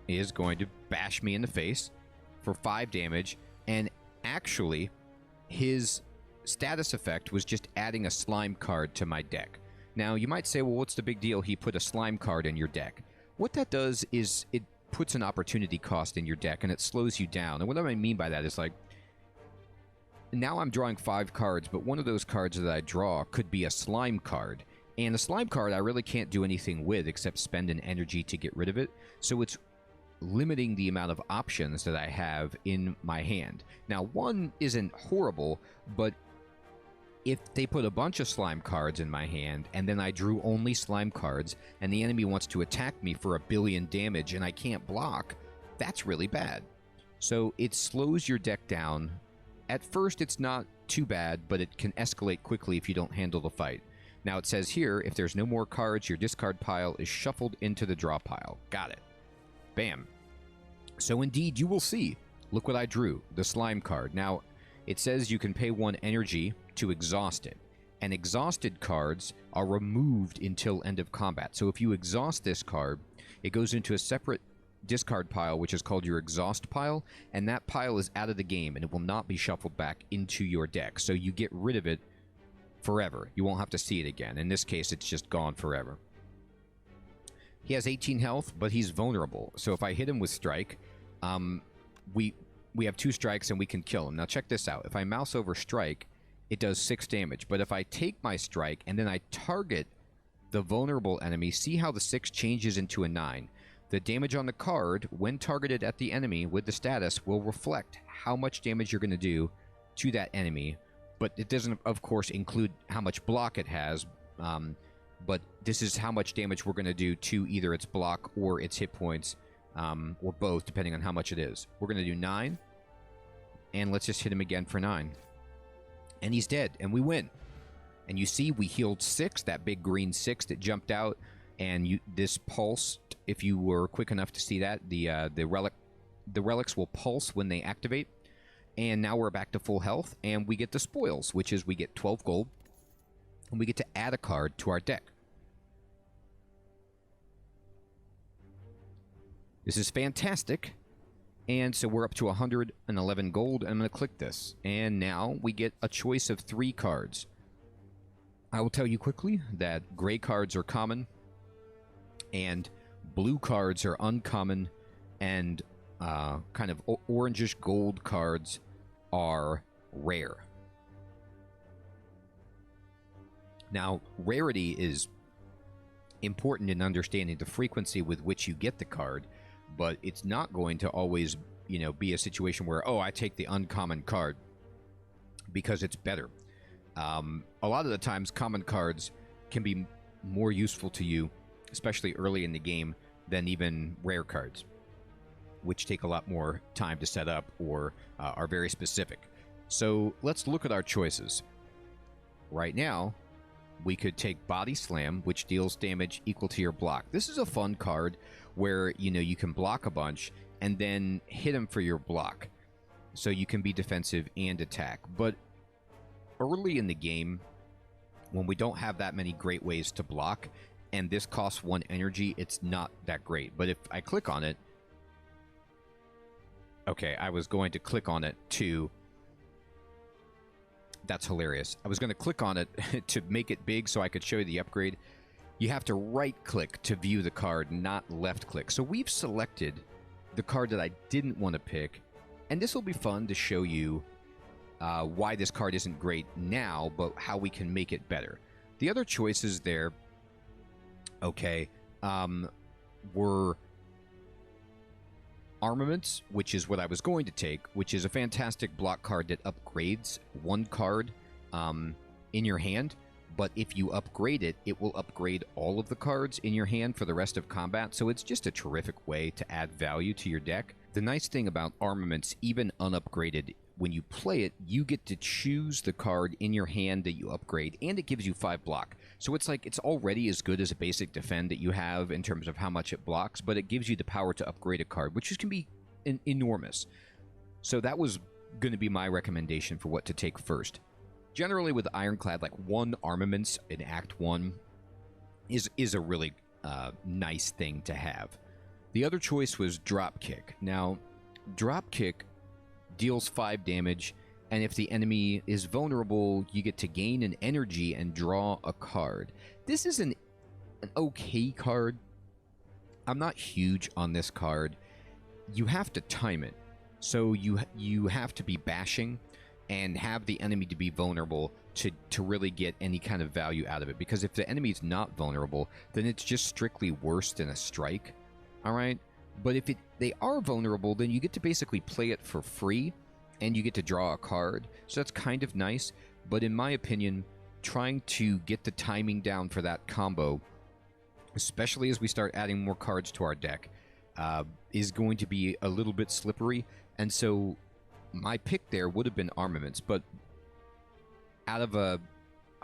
Speaker 1: is going to bash me in the face for 5 damage. And actually, his status effect was just adding a slime card to my deck. Now, you might say, well, what's the big deal? He put a slime card in your deck. What that does is it puts an opportunity cost in your deck, and it slows you down. And what I mean by that is, like, now I'm drawing 5 cards, but one of those cards that I draw could be a slime card. And a slime card I really can't do anything with except spend an energy to get rid of it. So it's limiting the amount of options that I have in my hand. Now, one isn't horrible, but if they put a bunch of slime cards in my hand, and then I drew only slime cards, and the enemy wants to attack me for 1 billion damage, and I can't block, that's really bad. So it slows your deck down. At first, it's not too bad, but it can escalate quickly if you don't handle the fight. Now, it says here, if there's no more cards, your discard pile is shuffled into the draw pile. Got it. Bam. So indeed, you will see. Look what I drew, the slime card. Now, it says you can pay 1 energy to exhaust it. And exhausted cards are removed until end of combat. So if you exhaust this card, it goes into a separate discard pile, which is called your exhaust pile, and that pile is out of the game, and it will not be shuffled back into your deck. So you get rid of it forever. You won't have to see it again. In this case, it's just gone forever. He has 18 health, but he's vulnerable. So if I hit him with strike, we have 2 strikes and we can kill him. Now check this out. If I mouse over strike, it does 6 damage. But if I take my strike and then I target the vulnerable enemy, see how the 6 changes into a 9. The damage on the card, when targeted at the enemy with the status, will reflect how much damage you're going to do to that enemy, but it doesn't, of course, include how much block it has, but this is how much damage we're going to do to either its block or its hit points, or both, depending on how much it is. We're going to do 9, and let's just hit him again for 9. And he's dead, and we win. And you see, we healed 6, that big green 6 that jumped out, and this pulse, if you were quick enough to see that, the relics will pulse when they activate. And now we're back to full health, and we get the spoils, which is we get 12 gold, and we get to add a card to our deck. This is fantastic. And so we're up to 111 gold. I'm going to click this. And now we get a choice of 3 cards. I will tell you quickly that gray cards are common, and blue cards are uncommon, and kind of orangish gold cards are rare. Now, rarity is important in understanding the frequency with which you get the card, but it's not going to always, be a situation where, oh, I take the uncommon card because it's better. A lot of the times, common cards can be more useful to you, especially early in the game, than even rare cards, which take a lot more time to set up or are very specific. So let's look at our choices. Right now, we could take Body Slam, which deals damage equal to your block. This is a fun card where, you can block a bunch and then hit them for your block. So you can be defensive and attack. But early in the game, when we don't have that many great ways to block, and this costs 1 energy, it's not that great. But if I click on it... Okay, I was going to click on it to... That's hilarious. I was going to click on it to make it big so I could show you the upgrade. You have to right-click to view the card, not left-click. So we've selected the card that I didn't want to pick, and this will be fun to show you why this card isn't great now, but how we can make it better. The other choices there, were Armaments, which is what I was going to take, which is a fantastic block card that upgrades 1 card in your hand, but if you upgrade it, it will upgrade all of the cards in your hand for the rest of combat, so it's just a terrific way to add value to your deck. The nice thing about Armaments, even unupgraded, when you play it, you get to choose the card in your hand that you upgrade, and it gives you 5 block. So it's like it's already as good as a basic defend that you have in terms of how much it blocks, but it gives you the power to upgrade a card, which can be enormous. So that was going to be my recommendation for what to take first. Generally with Ironclad, like 1 Armaments in Act 1 is a really nice thing to have. The other choice was Dropkick. Now, Dropkick deals 5 damage, and if the enemy is vulnerable, you get to gain an energy and draw a card. This is an okay card. I'm not huge on this card. You have to time it. So you have to be bashing and have the enemy to be vulnerable to really get any kind of value out of it. Because if the enemy is not vulnerable, then it's just strictly worse than a strike. All right? But if they are vulnerable, then you get to basically play it for free, and you get to draw a card. So that's kind of nice. But in my opinion, trying to get the timing down for that combo, especially as we start adding more cards to our deck, is going to be a little bit slippery. And so my pick there would have been Armaments. But out of a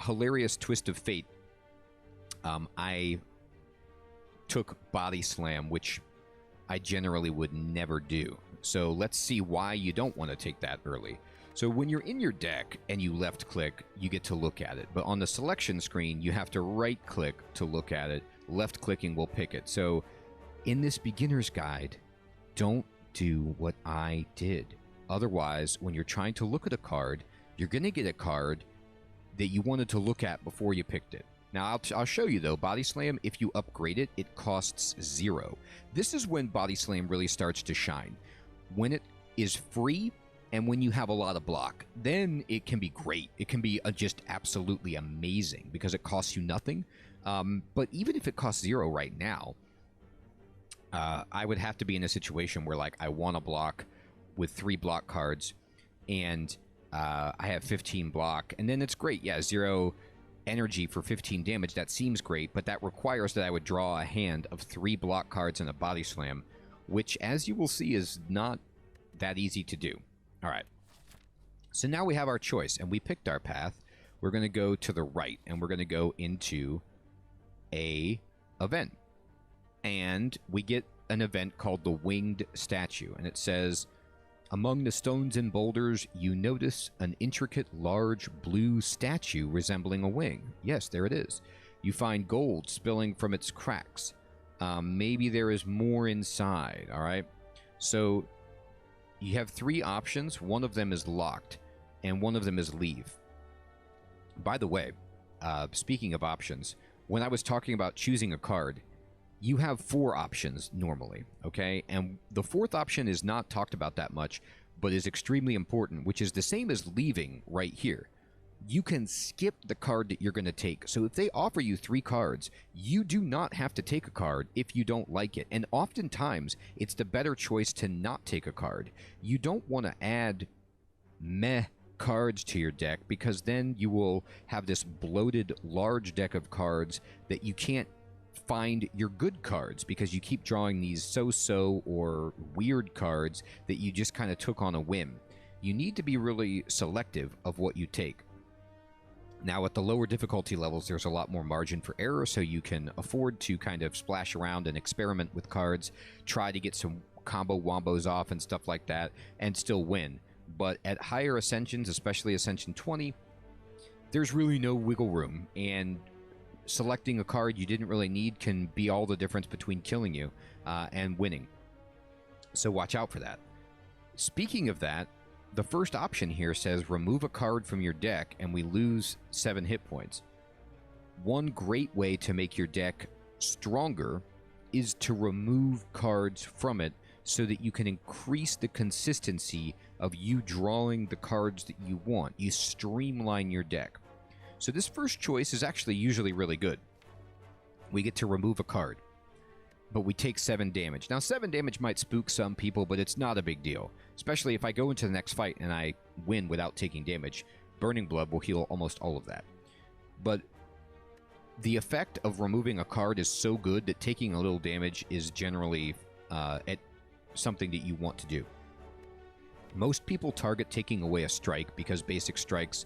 Speaker 1: hilarious twist of fate, I took Body Slam, which I generally would never do. So let's see why you don't want to take that early. So when you're in your deck and you left click, you get to look at it. But on the selection screen, you have to right click to look at it. Left clicking will pick it. So in this beginner's guide, don't do what I did. Otherwise, when you're trying to look at a card, you're going to get a card that you wanted to look at before you picked it. Now, I'll show you, though. Body Slam, if you upgrade it, it costs 0. This is when Body Slam really starts to shine. When it is free and when you have a lot of block, then it can be great. It can be just absolutely amazing because it costs you nothing. But even if it costs 0 right now, I would have to be in a situation where, like, I want to block with 3 block cards, and I have 15 block, and then it's great. Yeah, 0 energy for 15 damage. That seems great, but that requires that I would draw a hand of 3 block cards and a body slam, which, as you will see, is not that easy to do. All right. So now we have our choice, and we picked our path. We're going to go to the right, and we're going to go into a event. And we get an event called the Winged Statue, and it says, among the stones and boulders, you notice an intricate, large blue statue resembling a wing. Yes, there it is. You find gold spilling from its cracks. Maybe there is more inside, all right? So you have 3 options. One of them is locked, and one of them is leave. By the way, speaking of options, when I was talking about choosing a card, you have 4 options normally, okay? And the 4th option is not talked about that much, but is extremely important, which is the same as leaving right here. You can skip the card that you're going to take. So if they offer you 3 cards, you do not have to take a card if you don't like it. And oftentimes, it's the better choice to not take a card. You don't want to add meh cards to your deck, because then you will have this bloated, large deck of cards that you can't find your good cards, because you keep drawing these so-so or weird cards that you just kind of took on a whim. You need to be really selective of what you take. Now, at the lower difficulty levels, there's a lot more margin for error, so you can afford to kind of splash around and experiment with cards, try to get some combo wombos off and stuff like that, and still win. But at higher Ascensions, especially Ascension 20, there's really no wiggle room, and selecting a card you didn't really need can be all the difference between killing you and winning. So watch out for that. Speaking of that, the first option here says remove a card from your deck and we lose 7 hit points. One great way to make your deck stronger is to remove cards from it so that you can increase the consistency of you drawing the cards that you want. You streamline your deck. So this first choice is actually usually really good. We get to remove a card, but we take 7 damage. Now, 7 damage might spook some people, but it's not a big deal. Especially if I go into the next fight and I win without taking damage. Burning Blood will heal almost all of that. But the effect of removing a card is so good that taking a little damage is generally something that you want to do. Most people target taking away a strike because basic strikes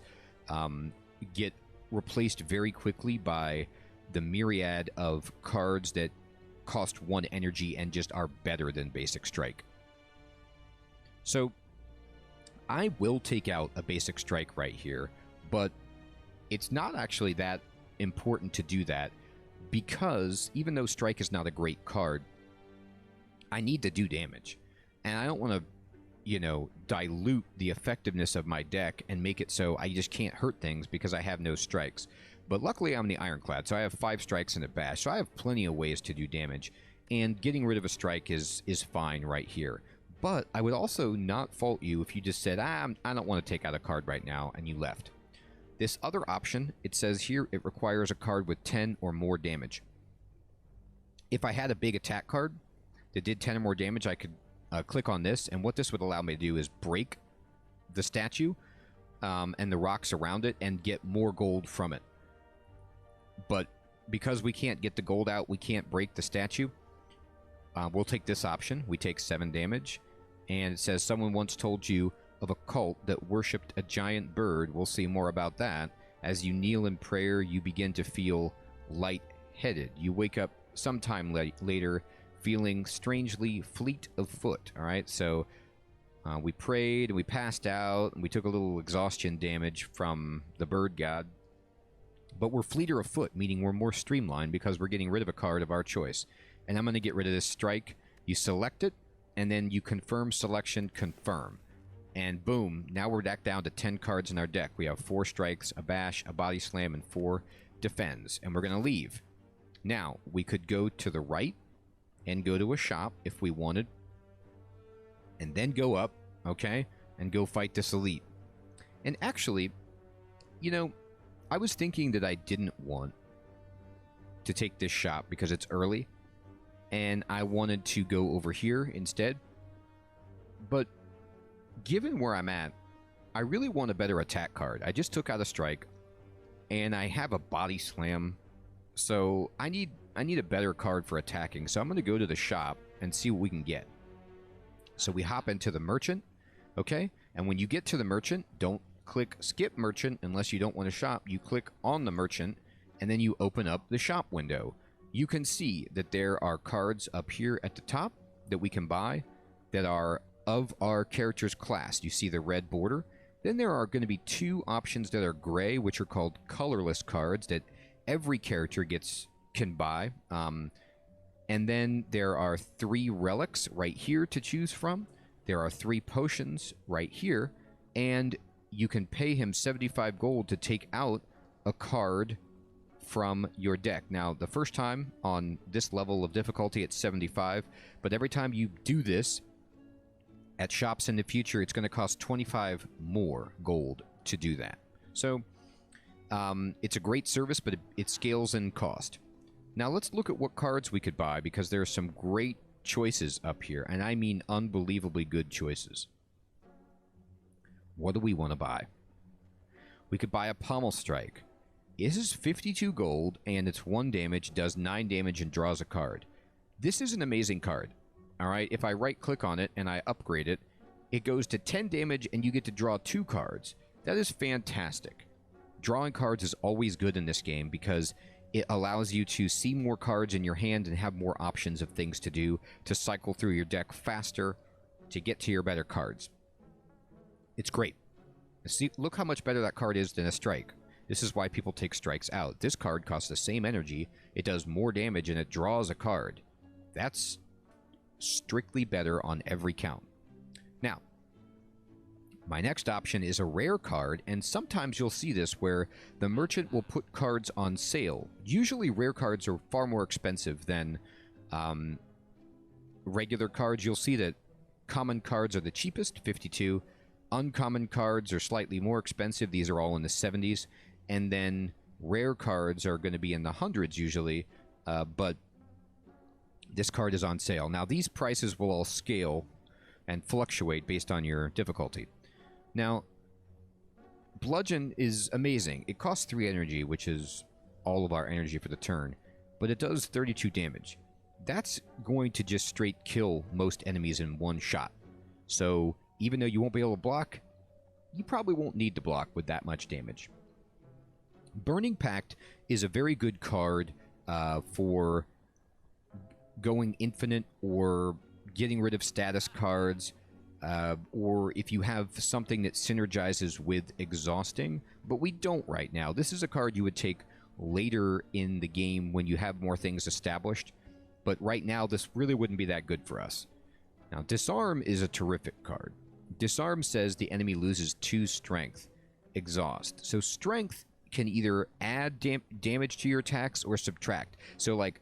Speaker 1: get replaced very quickly by the myriad of cards that cost 1 energy and just are better than basic strike. So I will take out a basic strike right here, but it's not actually that important to do that, because even though strike is not a great card, I need to do damage, and I don't want to, you know, dilute the effectiveness of my deck and make it so I just can't hurt things because I have no strikes. But luckily I'm the Ironclad, so I have 5 strikes and a bash, so I have plenty of ways to do damage, and getting rid of a strike is fine right here. But I would also not fault you if you just said, I don't want to take out a card right now, and you left. This other option, it says here, it requires a card with 10 or more damage. If I had a big attack card that did 10 or more damage, I could click on this, and what this would allow me to do is break the statue and the rocks around it and get more gold from it. But because we can't get the gold out, we can't break the statue, we'll take this option. We take 7 damage, and it says someone once told you of a cult that worshipped a giant bird. We'll see more about that. As you kneel in prayer, you begin to feel light-headed. You wake up sometime later feeling strangely fleet of foot. All right, so we prayed and we passed out and we took a little exhaustion damage from the bird god, but we're fleeter of foot, meaning we're more streamlined because we're getting rid of a card of our choice. And I'm going to get rid of this strike. You select it, and then you confirm selection, confirm, and boom, now we're back down to 10 cards in our deck. We have 4 strikes, a bash, a body slam, and 4 defends, and we're going to leave. Now we could go to the right and go to a shop if we wanted, and then go up, okay, and go fight this elite. And actually, you know, I was thinking that I didn't want to take this shop because it's early, and I wanted to go over here instead. But given where I'm at, I really want a better attack card. I just took out a strike, and I have a body slam, so I need a better card for attacking. So I'm going to go to the shop and see what we can get. So we hop into the merchant, okay? And when you get to the merchant, don't click skip merchant unless you don't want to shop. You click on the merchant, and then you open up the shop window. You can see that there are cards up here at the top that we can buy that are of our character's class. You see the red border. Then there are going to be two options that are gray, which are called colorless cards that every character can buy. And then there are 3 relics right here to choose from. There are 3 potions right here, and you can pay him 75 gold to take out a card from your deck. Now, the first time on this level of difficulty, it's 75, but every time you do this at shops in the future, it's going to cost 25 more gold to do that. So, it's a great service, but it scales in cost. Now, let's look at what cards we could buy, because there are some great choices up here, and I mean unbelievably good choices. What do we want to buy? We could buy a Pommel Strike. This is 52 gold, and it's 1 damage, does 9 damage, and draws a card. This is an amazing card. Alright, if I right-click on it and I upgrade it, it goes to 10 damage, and you get to draw 2 cards. That is fantastic. Drawing cards is always good in this game, because it allows you to see more cards in your hand and have more options of things to do, to cycle through your deck faster, to get to your better cards. It's great. See, look how much better that card is than a strike. This is why people take strikes out. This card costs the same energy, it does more damage, and it draws a card. That's strictly better on every count. Now, my next option is a rare card, and sometimes you'll see this where the merchant will put cards on sale. Usually rare cards are far more expensive than regular cards. You'll see that common cards are the cheapest, 52. Uncommon cards are slightly more expensive. These are all in the 70s. And then rare cards are going to be in the hundreds usually, but this card is on sale. Now, these prices will all scale and fluctuate based on your difficulty. Now, Bludgeon is amazing. It costs 3 energy, which is all of our energy for the turn, but it does 32 damage. That's going to just straight kill most enemies in one shot. So, even though you won't be able to block, you probably won't need to block with that much damage. Burning Pact is a very good card for going infinite or getting rid of status cards, or if you have something that synergizes with exhausting, but we don't right now. This is a card you would take later in the game when you have more things established, but right now this really wouldn't be that good for us. Now, Disarm is a terrific card. Disarm says the enemy loses 2 strength. Exhaust. So strength can either add damage to your attacks or subtract. So, like,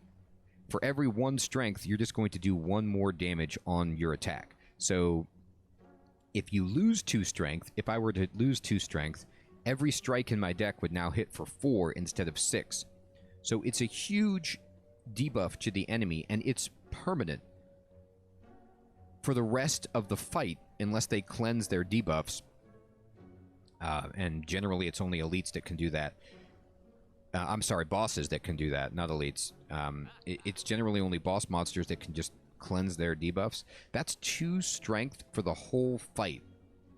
Speaker 1: for every 1 strength, you're just going to do 1 more damage on your attack. So, if you lose 2 strength, if I were to lose 2 strength, every strike in my deck would now hit for 4 instead of 6. So it's a huge debuff to the enemy, and it's permanent for the rest of the fight, unless they cleanse their debuffs. And generally, it's only elites that can do that. I'm sorry, bosses that can do that, not elites. It's generally only boss monsters that can just cleanse their debuffs. That's 2 strength for the whole fight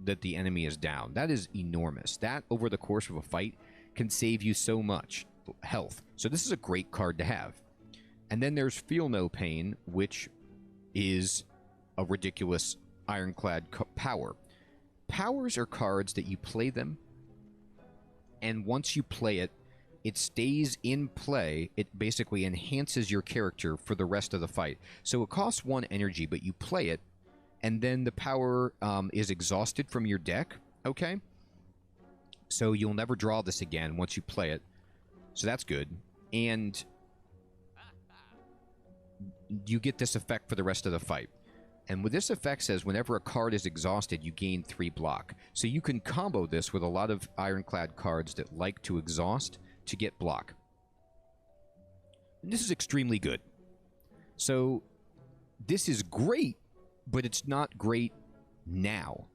Speaker 1: that the enemy is down. That is enormous. That, over the course of a fight, can save you so much health. So this is a great card to have. And then there's Feel No Pain, which is a ridiculous Ironclad power. Powers are cards that you play them, and once you play it, it stays in play. It basically enhances your character for the rest of the fight. So it costs 1 energy, but you play it, and then the power is exhausted from your deck, okay? So you'll never draw this again once you play it. So that's good. And you get this effect for the rest of the fight. And with this effect says whenever a card is exhausted, you gain 3 block. So you can combo this with a lot of Ironclad cards that like to exhaust to get block. And this is extremely good. So this is great, but it's not great now.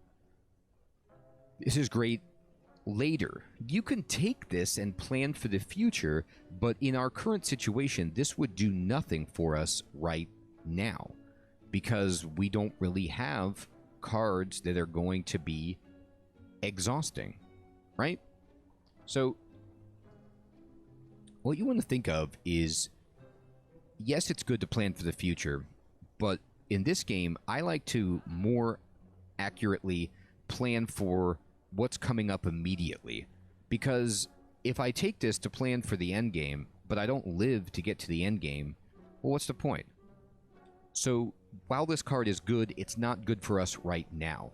Speaker 1: This is great later. You can take this and plan for the future, but in our current situation, this would do nothing for us right now because we don't really have cards that are going to be exhausting, right? So what you want to think of is, yes, it's good to plan for the future, but in this game, I like to more accurately plan for what's coming up immediately. Because if I take this to plan for the end game, but I don't live to get to the end game, well, what's the point? So while this card is good, it's not good for us right now.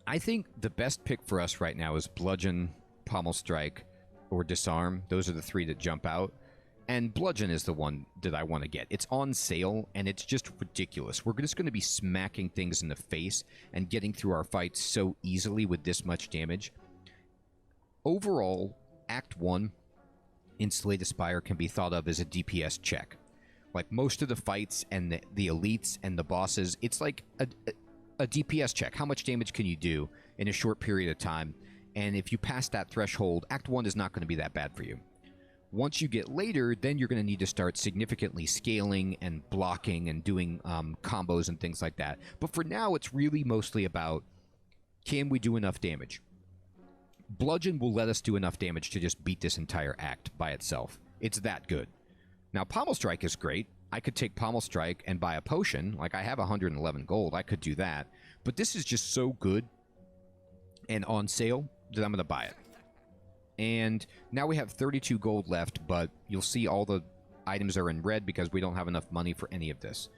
Speaker 1: I think the best pick for us right now is Bludgeon, Pommel Strike, or Disarm. Those are the three that jump out. And Bludgeon is the one that I want to get. It's on sale, and it's just ridiculous. We're just going to be smacking things in the face and getting through our fights so easily with this much damage. Overall, Act 1 in Slay the Spire can be thought of as a DPS check. Like most of the fights and the elites and the bosses, it's like a DPS check. How much damage can you do in a short period of time? And if you pass that threshold, Act 1 is not going to be that bad for you. Once you get later, then you're going to need to start significantly scaling and blocking and doing combos and things like that. But for now, it's really mostly about, can we do enough damage? Bludgeon will let us do enough damage to just beat this entire act by itself. It's that good. Now, Pommel Strike is great. I could take Pommel Strike and buy a potion. Like, I have 111 gold. I could do that. But this is just so good and on sale that I'm going to buy it. And now we have 32 gold left, but you'll see all the items are in red because we don't have enough money for any of this.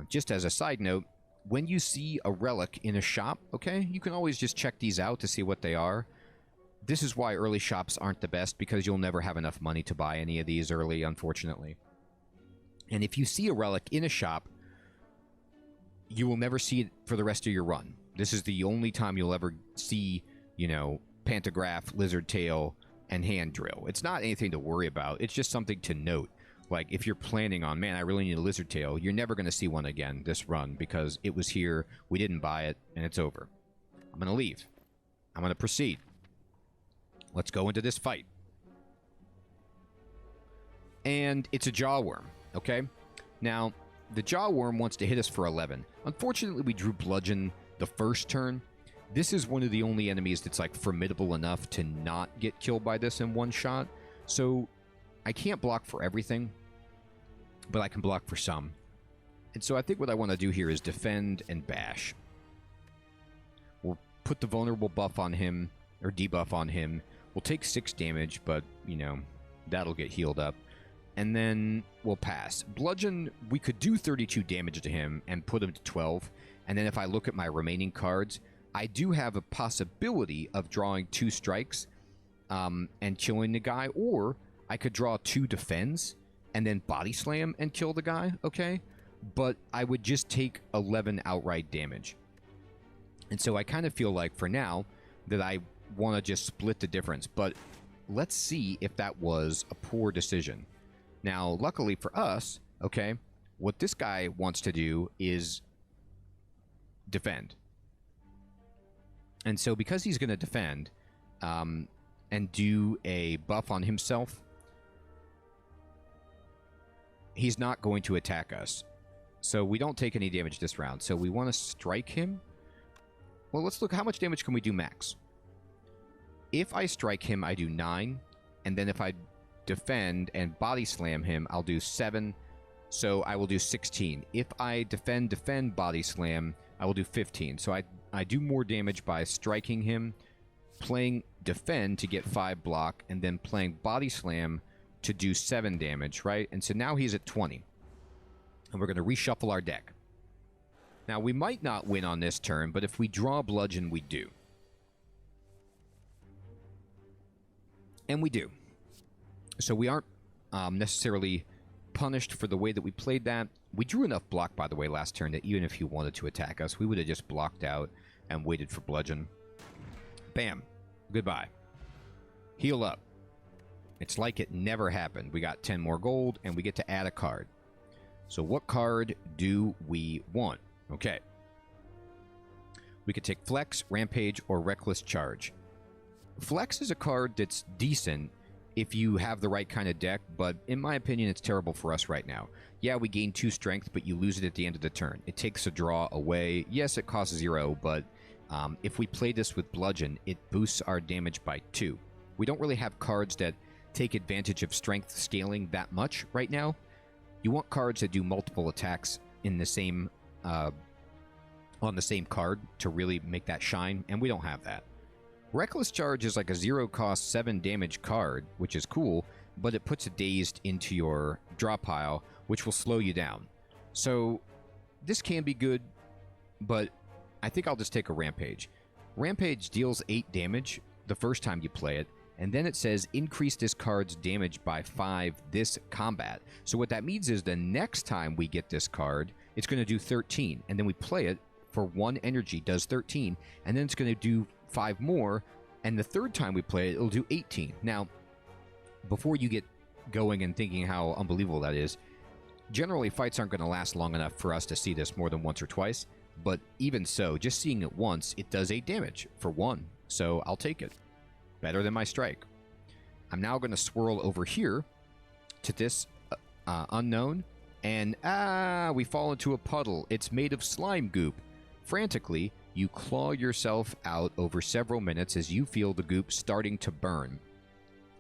Speaker 1: Just as a side note, when you see a relic in a shop, okay, you can always just check these out to see what they are. This is why early shops aren't the best, because you'll never have enough money to buy any of these early, unfortunately. And if you see a relic in a shop, you will never see it for the rest of your run. This is the only time you'll ever see, you know, Pantograph, Lizard Tail, and Hand Drill. It's not anything to worry about. It's just something to note. Like, if you're planning on, man, I really need a Lizard Tail, you're never going to see one again this run because it was here, we didn't buy it, and it's over. I'm going to leave. I'm going to proceed. Let's go into this fight. And it's a Jawworm, okay? Now, the Jawworm wants to hit us for 11. Unfortunately, we drew Bludgeon the first turn. This is one of the only enemies that's, like, formidable enough to not get killed by this in one shot. So, I can't block for everything, but I can block for some. And so I think what I want to do here is defend and bash. We'll put the vulnerable buff on him, or debuff on him. We'll take 6 damage, but, you know, that'll get healed up. And then we'll pass. Bludgeon, we could do 32 damage to him and put him to 12. And then if I look at my remaining cards, I do have a possibility of drawing 2 strikes and killing the guy, or I could draw 2 defends and then body slam and kill the guy, okay? But I would just take 11 outright damage. And so I kind of feel like for now that I want to just split the difference. But let's see if that was a poor decision. Now, luckily for us, okay, what this guy wants to do is defend. And so because he's going to defend and do a buff on himself, he's not going to attack us. So we don't take any damage this round. So we want to strike him. Well, let's look. How much damage can we do max? If I strike him, I do 9. And then if I defend and body slam him, I'll do 7. So I will do 16. If I defend, body slam, I will do 15. So I do more damage by striking him, playing defend to get 5 block, and then playing body slam to do 7 damage, right? And so now he's at 20. And we're going to reshuffle our deck. Now, we might not win on this turn, but if we draw Bludgeon, we do. And we do. So we aren't necessarily punished for the way that we played that. We drew enough block, by the way, last turn that even if he wanted to attack us, we would have just blocked out and waited for Bludgeon. Bam. Goodbye. Heal up. It's like it never happened. We got 10 more gold, and we get to add a card. So what card do we want? Okay. We could take Flex, Rampage, or Reckless Charge. Flex is a card that's decent if you have the right kind of deck, but in my opinion, it's terrible for us right now. Yeah, we gain 2 strength, but you lose it at the end of the turn. It takes a draw away. Yes, it costs 0, but if we play this with Bludgeon, it boosts our damage by 2. We don't really have cards that take advantage of strength scaling that much right now. You want cards that do multiple attacks in the same on the same card to really make that shine, and we don't have that. Reckless Charge is like a 0-cost 7 damage card, which is cool, but it puts a Dazed into your draw pile, which will slow you down. So this can be good, but I think I'll just take a Rampage. Rampage deals 8 damage the first time you play it, and then it says increase this card's damage by 5 this combat. So what that means is the next time we get this card, it's going to do 13, and then we play it for 1 energy, does 13, and then it's going to do 5 more, and the third time we play it, it'll do 18. Now, before you get going and thinking how unbelievable that is, generally fights aren't going to last long enough for us to see this more than once or twice, but even so, just seeing it once, it does 8 damage for 1, so I'll take it. Better than my strike. I'm now going to swirl over here to this unknown, and we fall into a puddle. It's made of slime goop. Frantically, you claw yourself out over several minutes as you feel the goop starting to burn.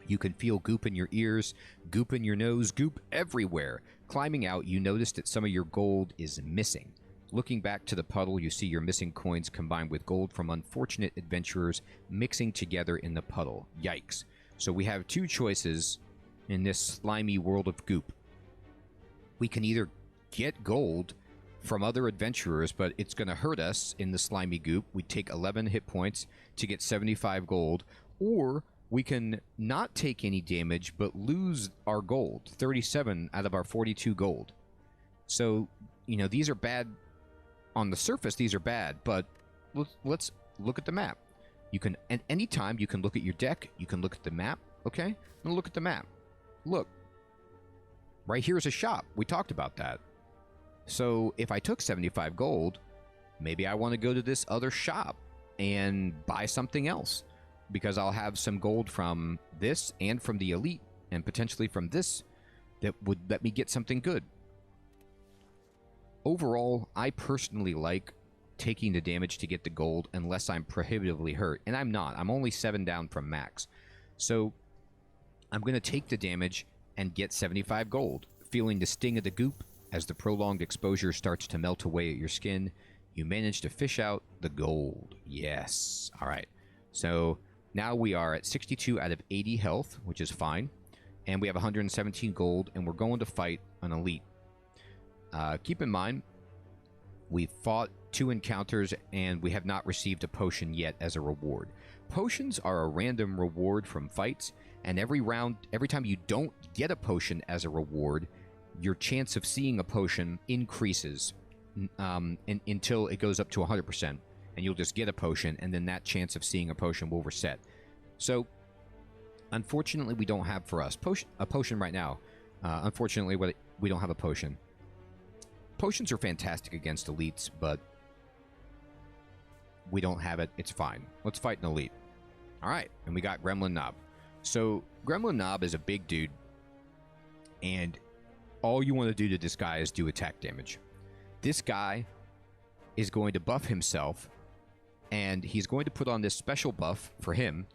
Speaker 1: You can feel goop in your ears, goop in your nose, goop everywhere. Climbing out, you notice that some of your gold is missing. Looking back to the puddle, you see your missing coins combined with gold from unfortunate adventurers mixing together in the puddle. Yikes. So we have 2 choices in this slimy world of goop. We can either get gold from other adventurers, but it's going to hurt us in the slimy goop. We take 11 hit points to get 75 gold, or we can not take any damage but lose our gold, 37 out of our 42 gold. So, you know, these are bad. On the surface, these are bad, but let's look at the map. You can, at any time, you can look at your deck, you can look at the map, okay? I'm going to look at the map. Look. Right here is a shop. We talked about that. So if I took 75 gold, maybe I want to go to this other shop and buy something else, because I'll have some gold from this and from the elite and potentially from this that would let me get something good. Overall, I personally like taking the damage to get the gold unless I'm prohibitively hurt, and I'm not. I'm only 7 down from max. So I'm going to take the damage and get 75 gold. Feeling the sting of the goop as the prolonged exposure starts to melt away at your skin, you manage to fish out the gold. Yes. All right. So now we are at 62 out of 80 health, which is fine, and we have 117 gold, and we're going to fight an elite. Keep in mind, we've fought 2 encounters and we have not received a potion yet as a reward. Potions are a random reward from fights, and every time you don't get a potion as a reward, your chance of seeing a potion increases until it goes up to 100%, and you'll just get a potion, and then that chance of seeing a potion will reset. So, unfortunately, we don't have for us a potion right now. Unfortunately, we don't have a potion. Potions are fantastic against elites, but we don't have it. It's fine. Let's fight an elite. All right, and we got Gremlin Knob. So Gremlin Knob is a big dude, and all you want to do to this guy is do attack damage. This guy is going to buff himself, and he's going to put on this special buff for him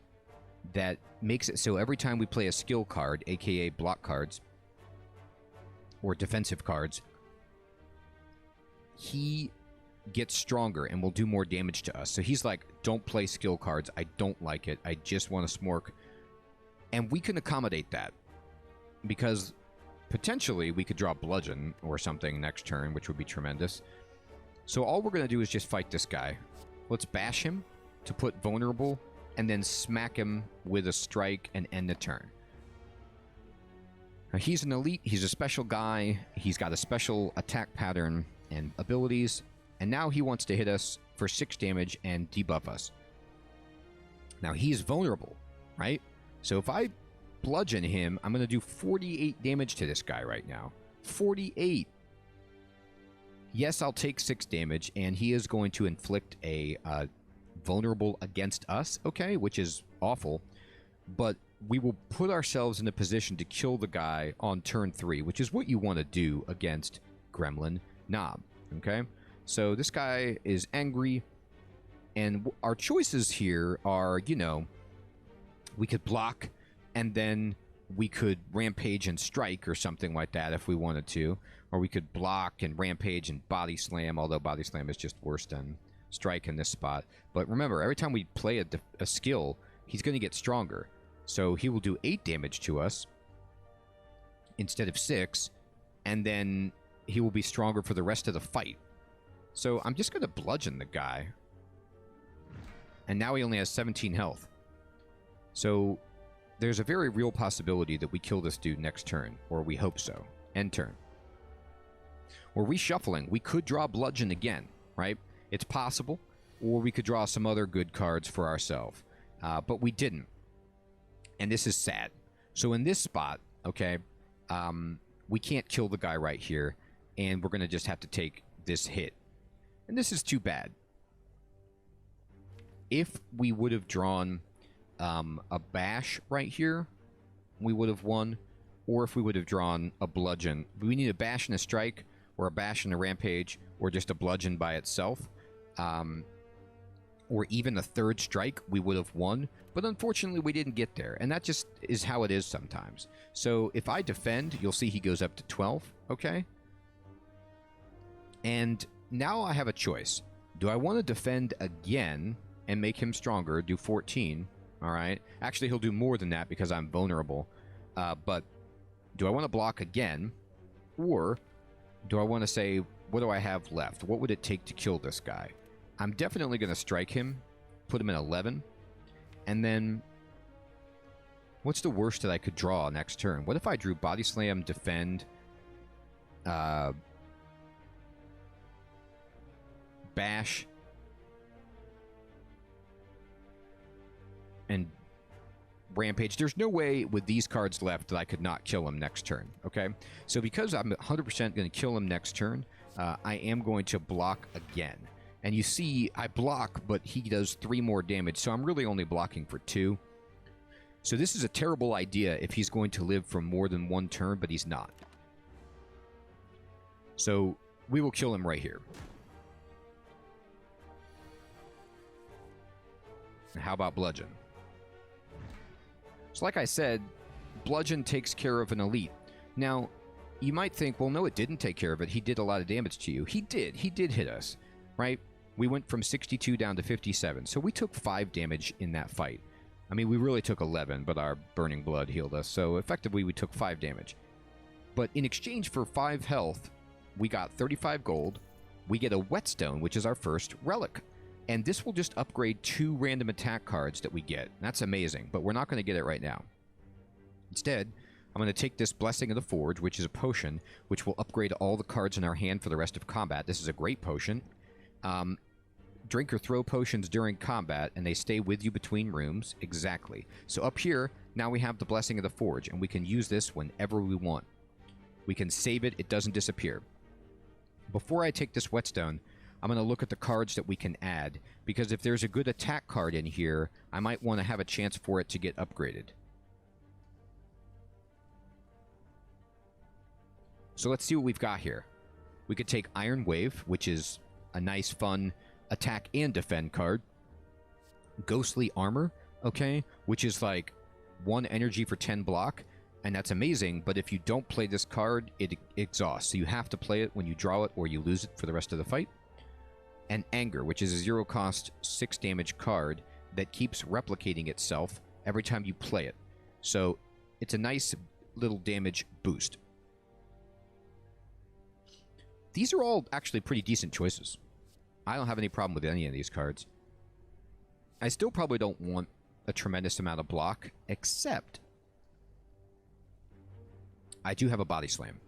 Speaker 1: that makes it so every time we play a skill card, aka block cards, or defensive cards, he gets stronger and will do more damage to us. So he's like, don't play skill cards. I don't like it. I just want to smork. And we can accommodate that, because potentially we could draw Bludgeon or something next turn, which would be tremendous. So all we're going to do is just fight this guy. Let's bash him to put vulnerable, and then smack him with a strike and end the turn. Now, he's an elite. He's a special guy. He's got a special attack pattern and abilities, and now he wants to hit us for 6 damage and debuff us. Now he's vulnerable, right? So if I bludgeon him, I'm going to do 48 damage to this guy right now. 48. Yes, I'll take 6 damage, and he is going to inflict a vulnerable against us, okay, which is awful. But we will put ourselves in a position to kill the guy on turn 3, which is what you want to do against Gremlin Knob, okay? So this guy is angry, and our choices here are, you know, we could block, and then we could rampage and strike or something like that if we wanted to. Or we could block and rampage and body slam, although body slam is just worse than strike in this spot. But remember, every time we play a skill, he's going to get stronger. So he will do 8 damage to us instead of 6, and then he will be stronger for the rest of the fight. So I'm just going to bludgeon the guy. And now he only has 17 health. So there's a very real possibility that we kill this dude next turn, or we hope so. End turn. We're reshuffling. We could draw bludgeon again, right? It's possible. Or we could draw some other good cards for ourselves. But we didn't. And this is sad. So in this spot, okay, we can't kill the guy right here. And we're going to just have to take this hit. And this is too bad. If we would have drawn a bash right here, we would have won. Or if we would have drawn a bludgeon. We need a bash and a strike, or a bash and a rampage, or just a bludgeon by itself. Or even a third strike, we would have won. But unfortunately, we didn't get there. And that just is how it is sometimes. So if I defend, you'll see he goes up to 12, okay? And now I have a choice. Do I want to defend again and make him stronger, do 14, all right? Actually, he'll do more than that because I'm vulnerable. But do I want to block again? Or do I want to say, what do I have left? What would it take to kill this guy? I'm definitely going to strike him, put him in 11, and then what's the worst that I could draw next turn? What if I drew Body Slam, Defend, Bash, and Rampage? There's no way with these cards left that I could not kill him next turn, okay? So because I'm 100% going to kill him next turn, I am going to block again. And you see, I block, but he does 3 more damage, so I'm really only blocking for 2. So this is a terrible idea if he's going to live for more than 1 turn, but he's not. So we will kill him right here. How about Bludgeon? So like I said, Bludgeon takes care of an elite. Now, you might think, well, no, it didn't take care of it. He did a lot of damage to you. He did. He did hit us, right? We went from 62 down to 57. So we took 5 damage in that fight. I mean, we really took 11, but our Burning Blood healed us. So effectively, we took 5 damage. But in exchange for 5 health, we got 35 gold. We get a Whetstone, which is our first relic. And this will just upgrade 2 random attack cards that we get. That's amazing, but we're not going to get it right now. Instead, I'm going to take this Blessing of the Forge, which is a potion, which will upgrade all the cards in our hand for the rest of combat. This is a great potion. Drink or throw potions during combat, and they stay with you between rooms. Exactly. So up here, now we have the Blessing of the Forge, and we can use this whenever we want. We can save it. It doesn't disappear. Before I take this Whetstone, I'm going to look at the cards that we can add, because if there's a good attack card in here, I might want to have a chance for it to get upgraded. So let's see what we've got here. We could take Iron Wave, which is a nice, fun attack and defend card. Ghostly Armor, okay, which is like 1 energy for 10 block, and that's amazing, but if you don't play this card, it exhausts. So you have to play it when you draw it, or you lose it for the rest of the fight. And Anger, which is a 0 cost 6 damage card that keeps replicating itself every time you play it. So it's a nice little damage boost. These are all actually pretty decent choices. I don't have any problem with any of these cards. I still probably don't want a tremendous amount of block, except I do have a Body Slam.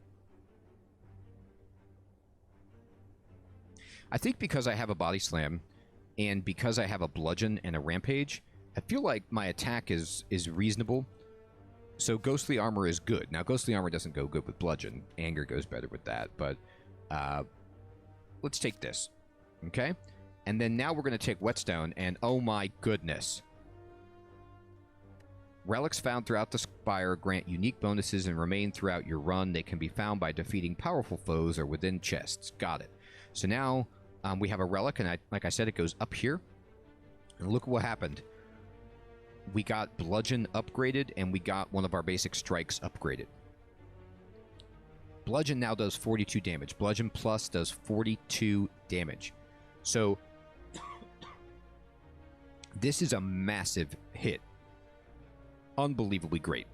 Speaker 1: I think because I have a Body Slam, and because I have a Bludgeon and a Rampage, I feel like my attack is reasonable. So Ghostly Armor is good. Now, Ghostly Armor doesn't go good with Bludgeon. Anger goes better with that, but let's take this. Okay? And then now we're going to take Whetstone, and oh my goodness. Relics found throughout the Spire grant unique bonuses and remain throughout your run. They can be found by defeating powerful foes or within chests. Got it. So now we have a relic, and like I said, it goes up here. And look what happened. We got Bludgeon upgraded, and we got one of our basic strikes upgraded. Bludgeon now does 42 damage. Bludgeon Plus does 42 damage. So this is a massive hit. Unbelievably great.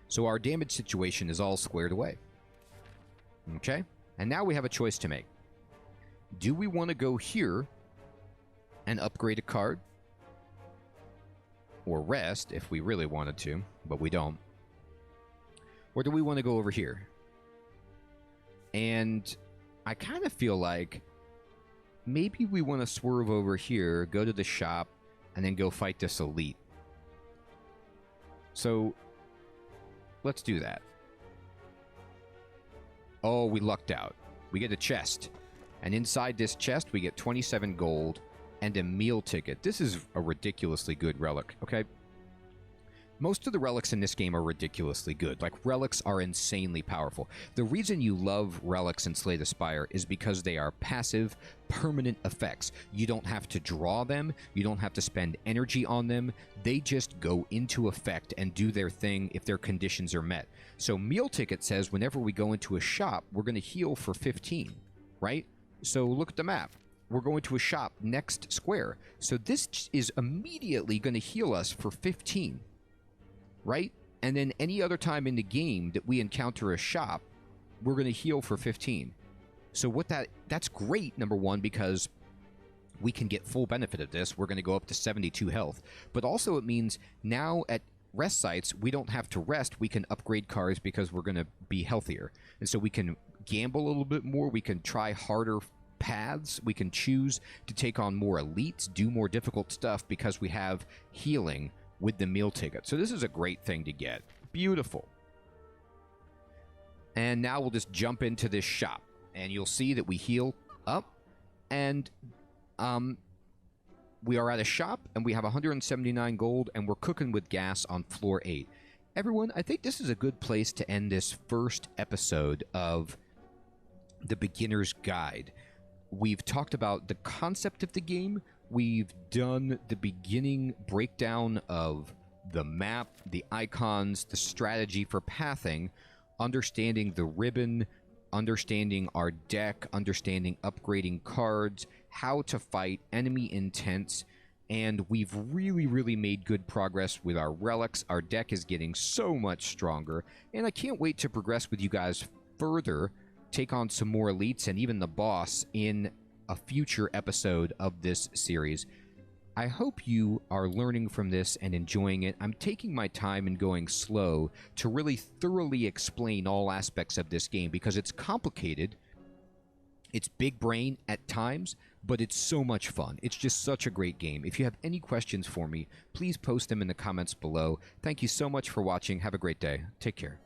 Speaker 1: So our damage situation is all squared away. Okay? And now we have a choice to make. Do we want to go here and upgrade a card? Or rest, if we really wanted to, but we don't. Or do we want to go over here? And I kind of feel like maybe we want to swerve over here, go to the shop, and then go fight this elite. So, let's do that. Oh, we lucked out. We get a chest. And inside this chest, we get 27 gold and a meal ticket. This is a ridiculously good relic, okay? Most of the relics in this game are ridiculously good. Like, relics are insanely powerful. The reason you love relics in Slay the Spire is because they are passive, permanent effects. You don't have to draw them. You don't have to spend energy on them. They just go into effect and do their thing if their conditions are met. So meal ticket says whenever we go into a shop, we're going to heal for 15, right? So look at the map. We're going to a shop next square. So this is immediately going to heal us for 15. Right? And then any other time in the game that we encounter a shop, we're going to heal for 15. So that's great, number one, because we can get full benefit of this. We're going to go up to 72 health. But also it means now at rest sites, we don't have to rest. We can upgrade cars because we're going to be healthier. And so we can gamble a little bit more. We can try harder paths. We can choose to take on more elites, do more difficult stuff because we have healing with the meal ticket. So this is a great thing to get. Beautiful. And now we'll just jump into this shop. And you'll see that we heal up. And we are at a shop. And we have 179 gold. And we're cooking with gas on floor 8. Everyone, I think this is a good place to end this first episode of the Beginner's Guide. We've talked about the concept of the game. We've done the beginning breakdown of the map, the icons, the strategy for pathing, understanding the ribbon, understanding our deck, understanding upgrading cards, how to fight, enemy intents, and we've really, really made good progress with our relics. Our deck is getting so much stronger, and I can't wait to progress with you guys further, take on some more elites, and even the boss in a future episode of this series. I hope you are learning from this and enjoying it. I'm taking my time and going slow to really thoroughly explain all aspects of this game because it's complicated. It's big brain at times, but it's so much fun. It's just such a great game. If you have any questions for me, please post them in the comments below. Thank you so much for watching. Have a great day. Take care.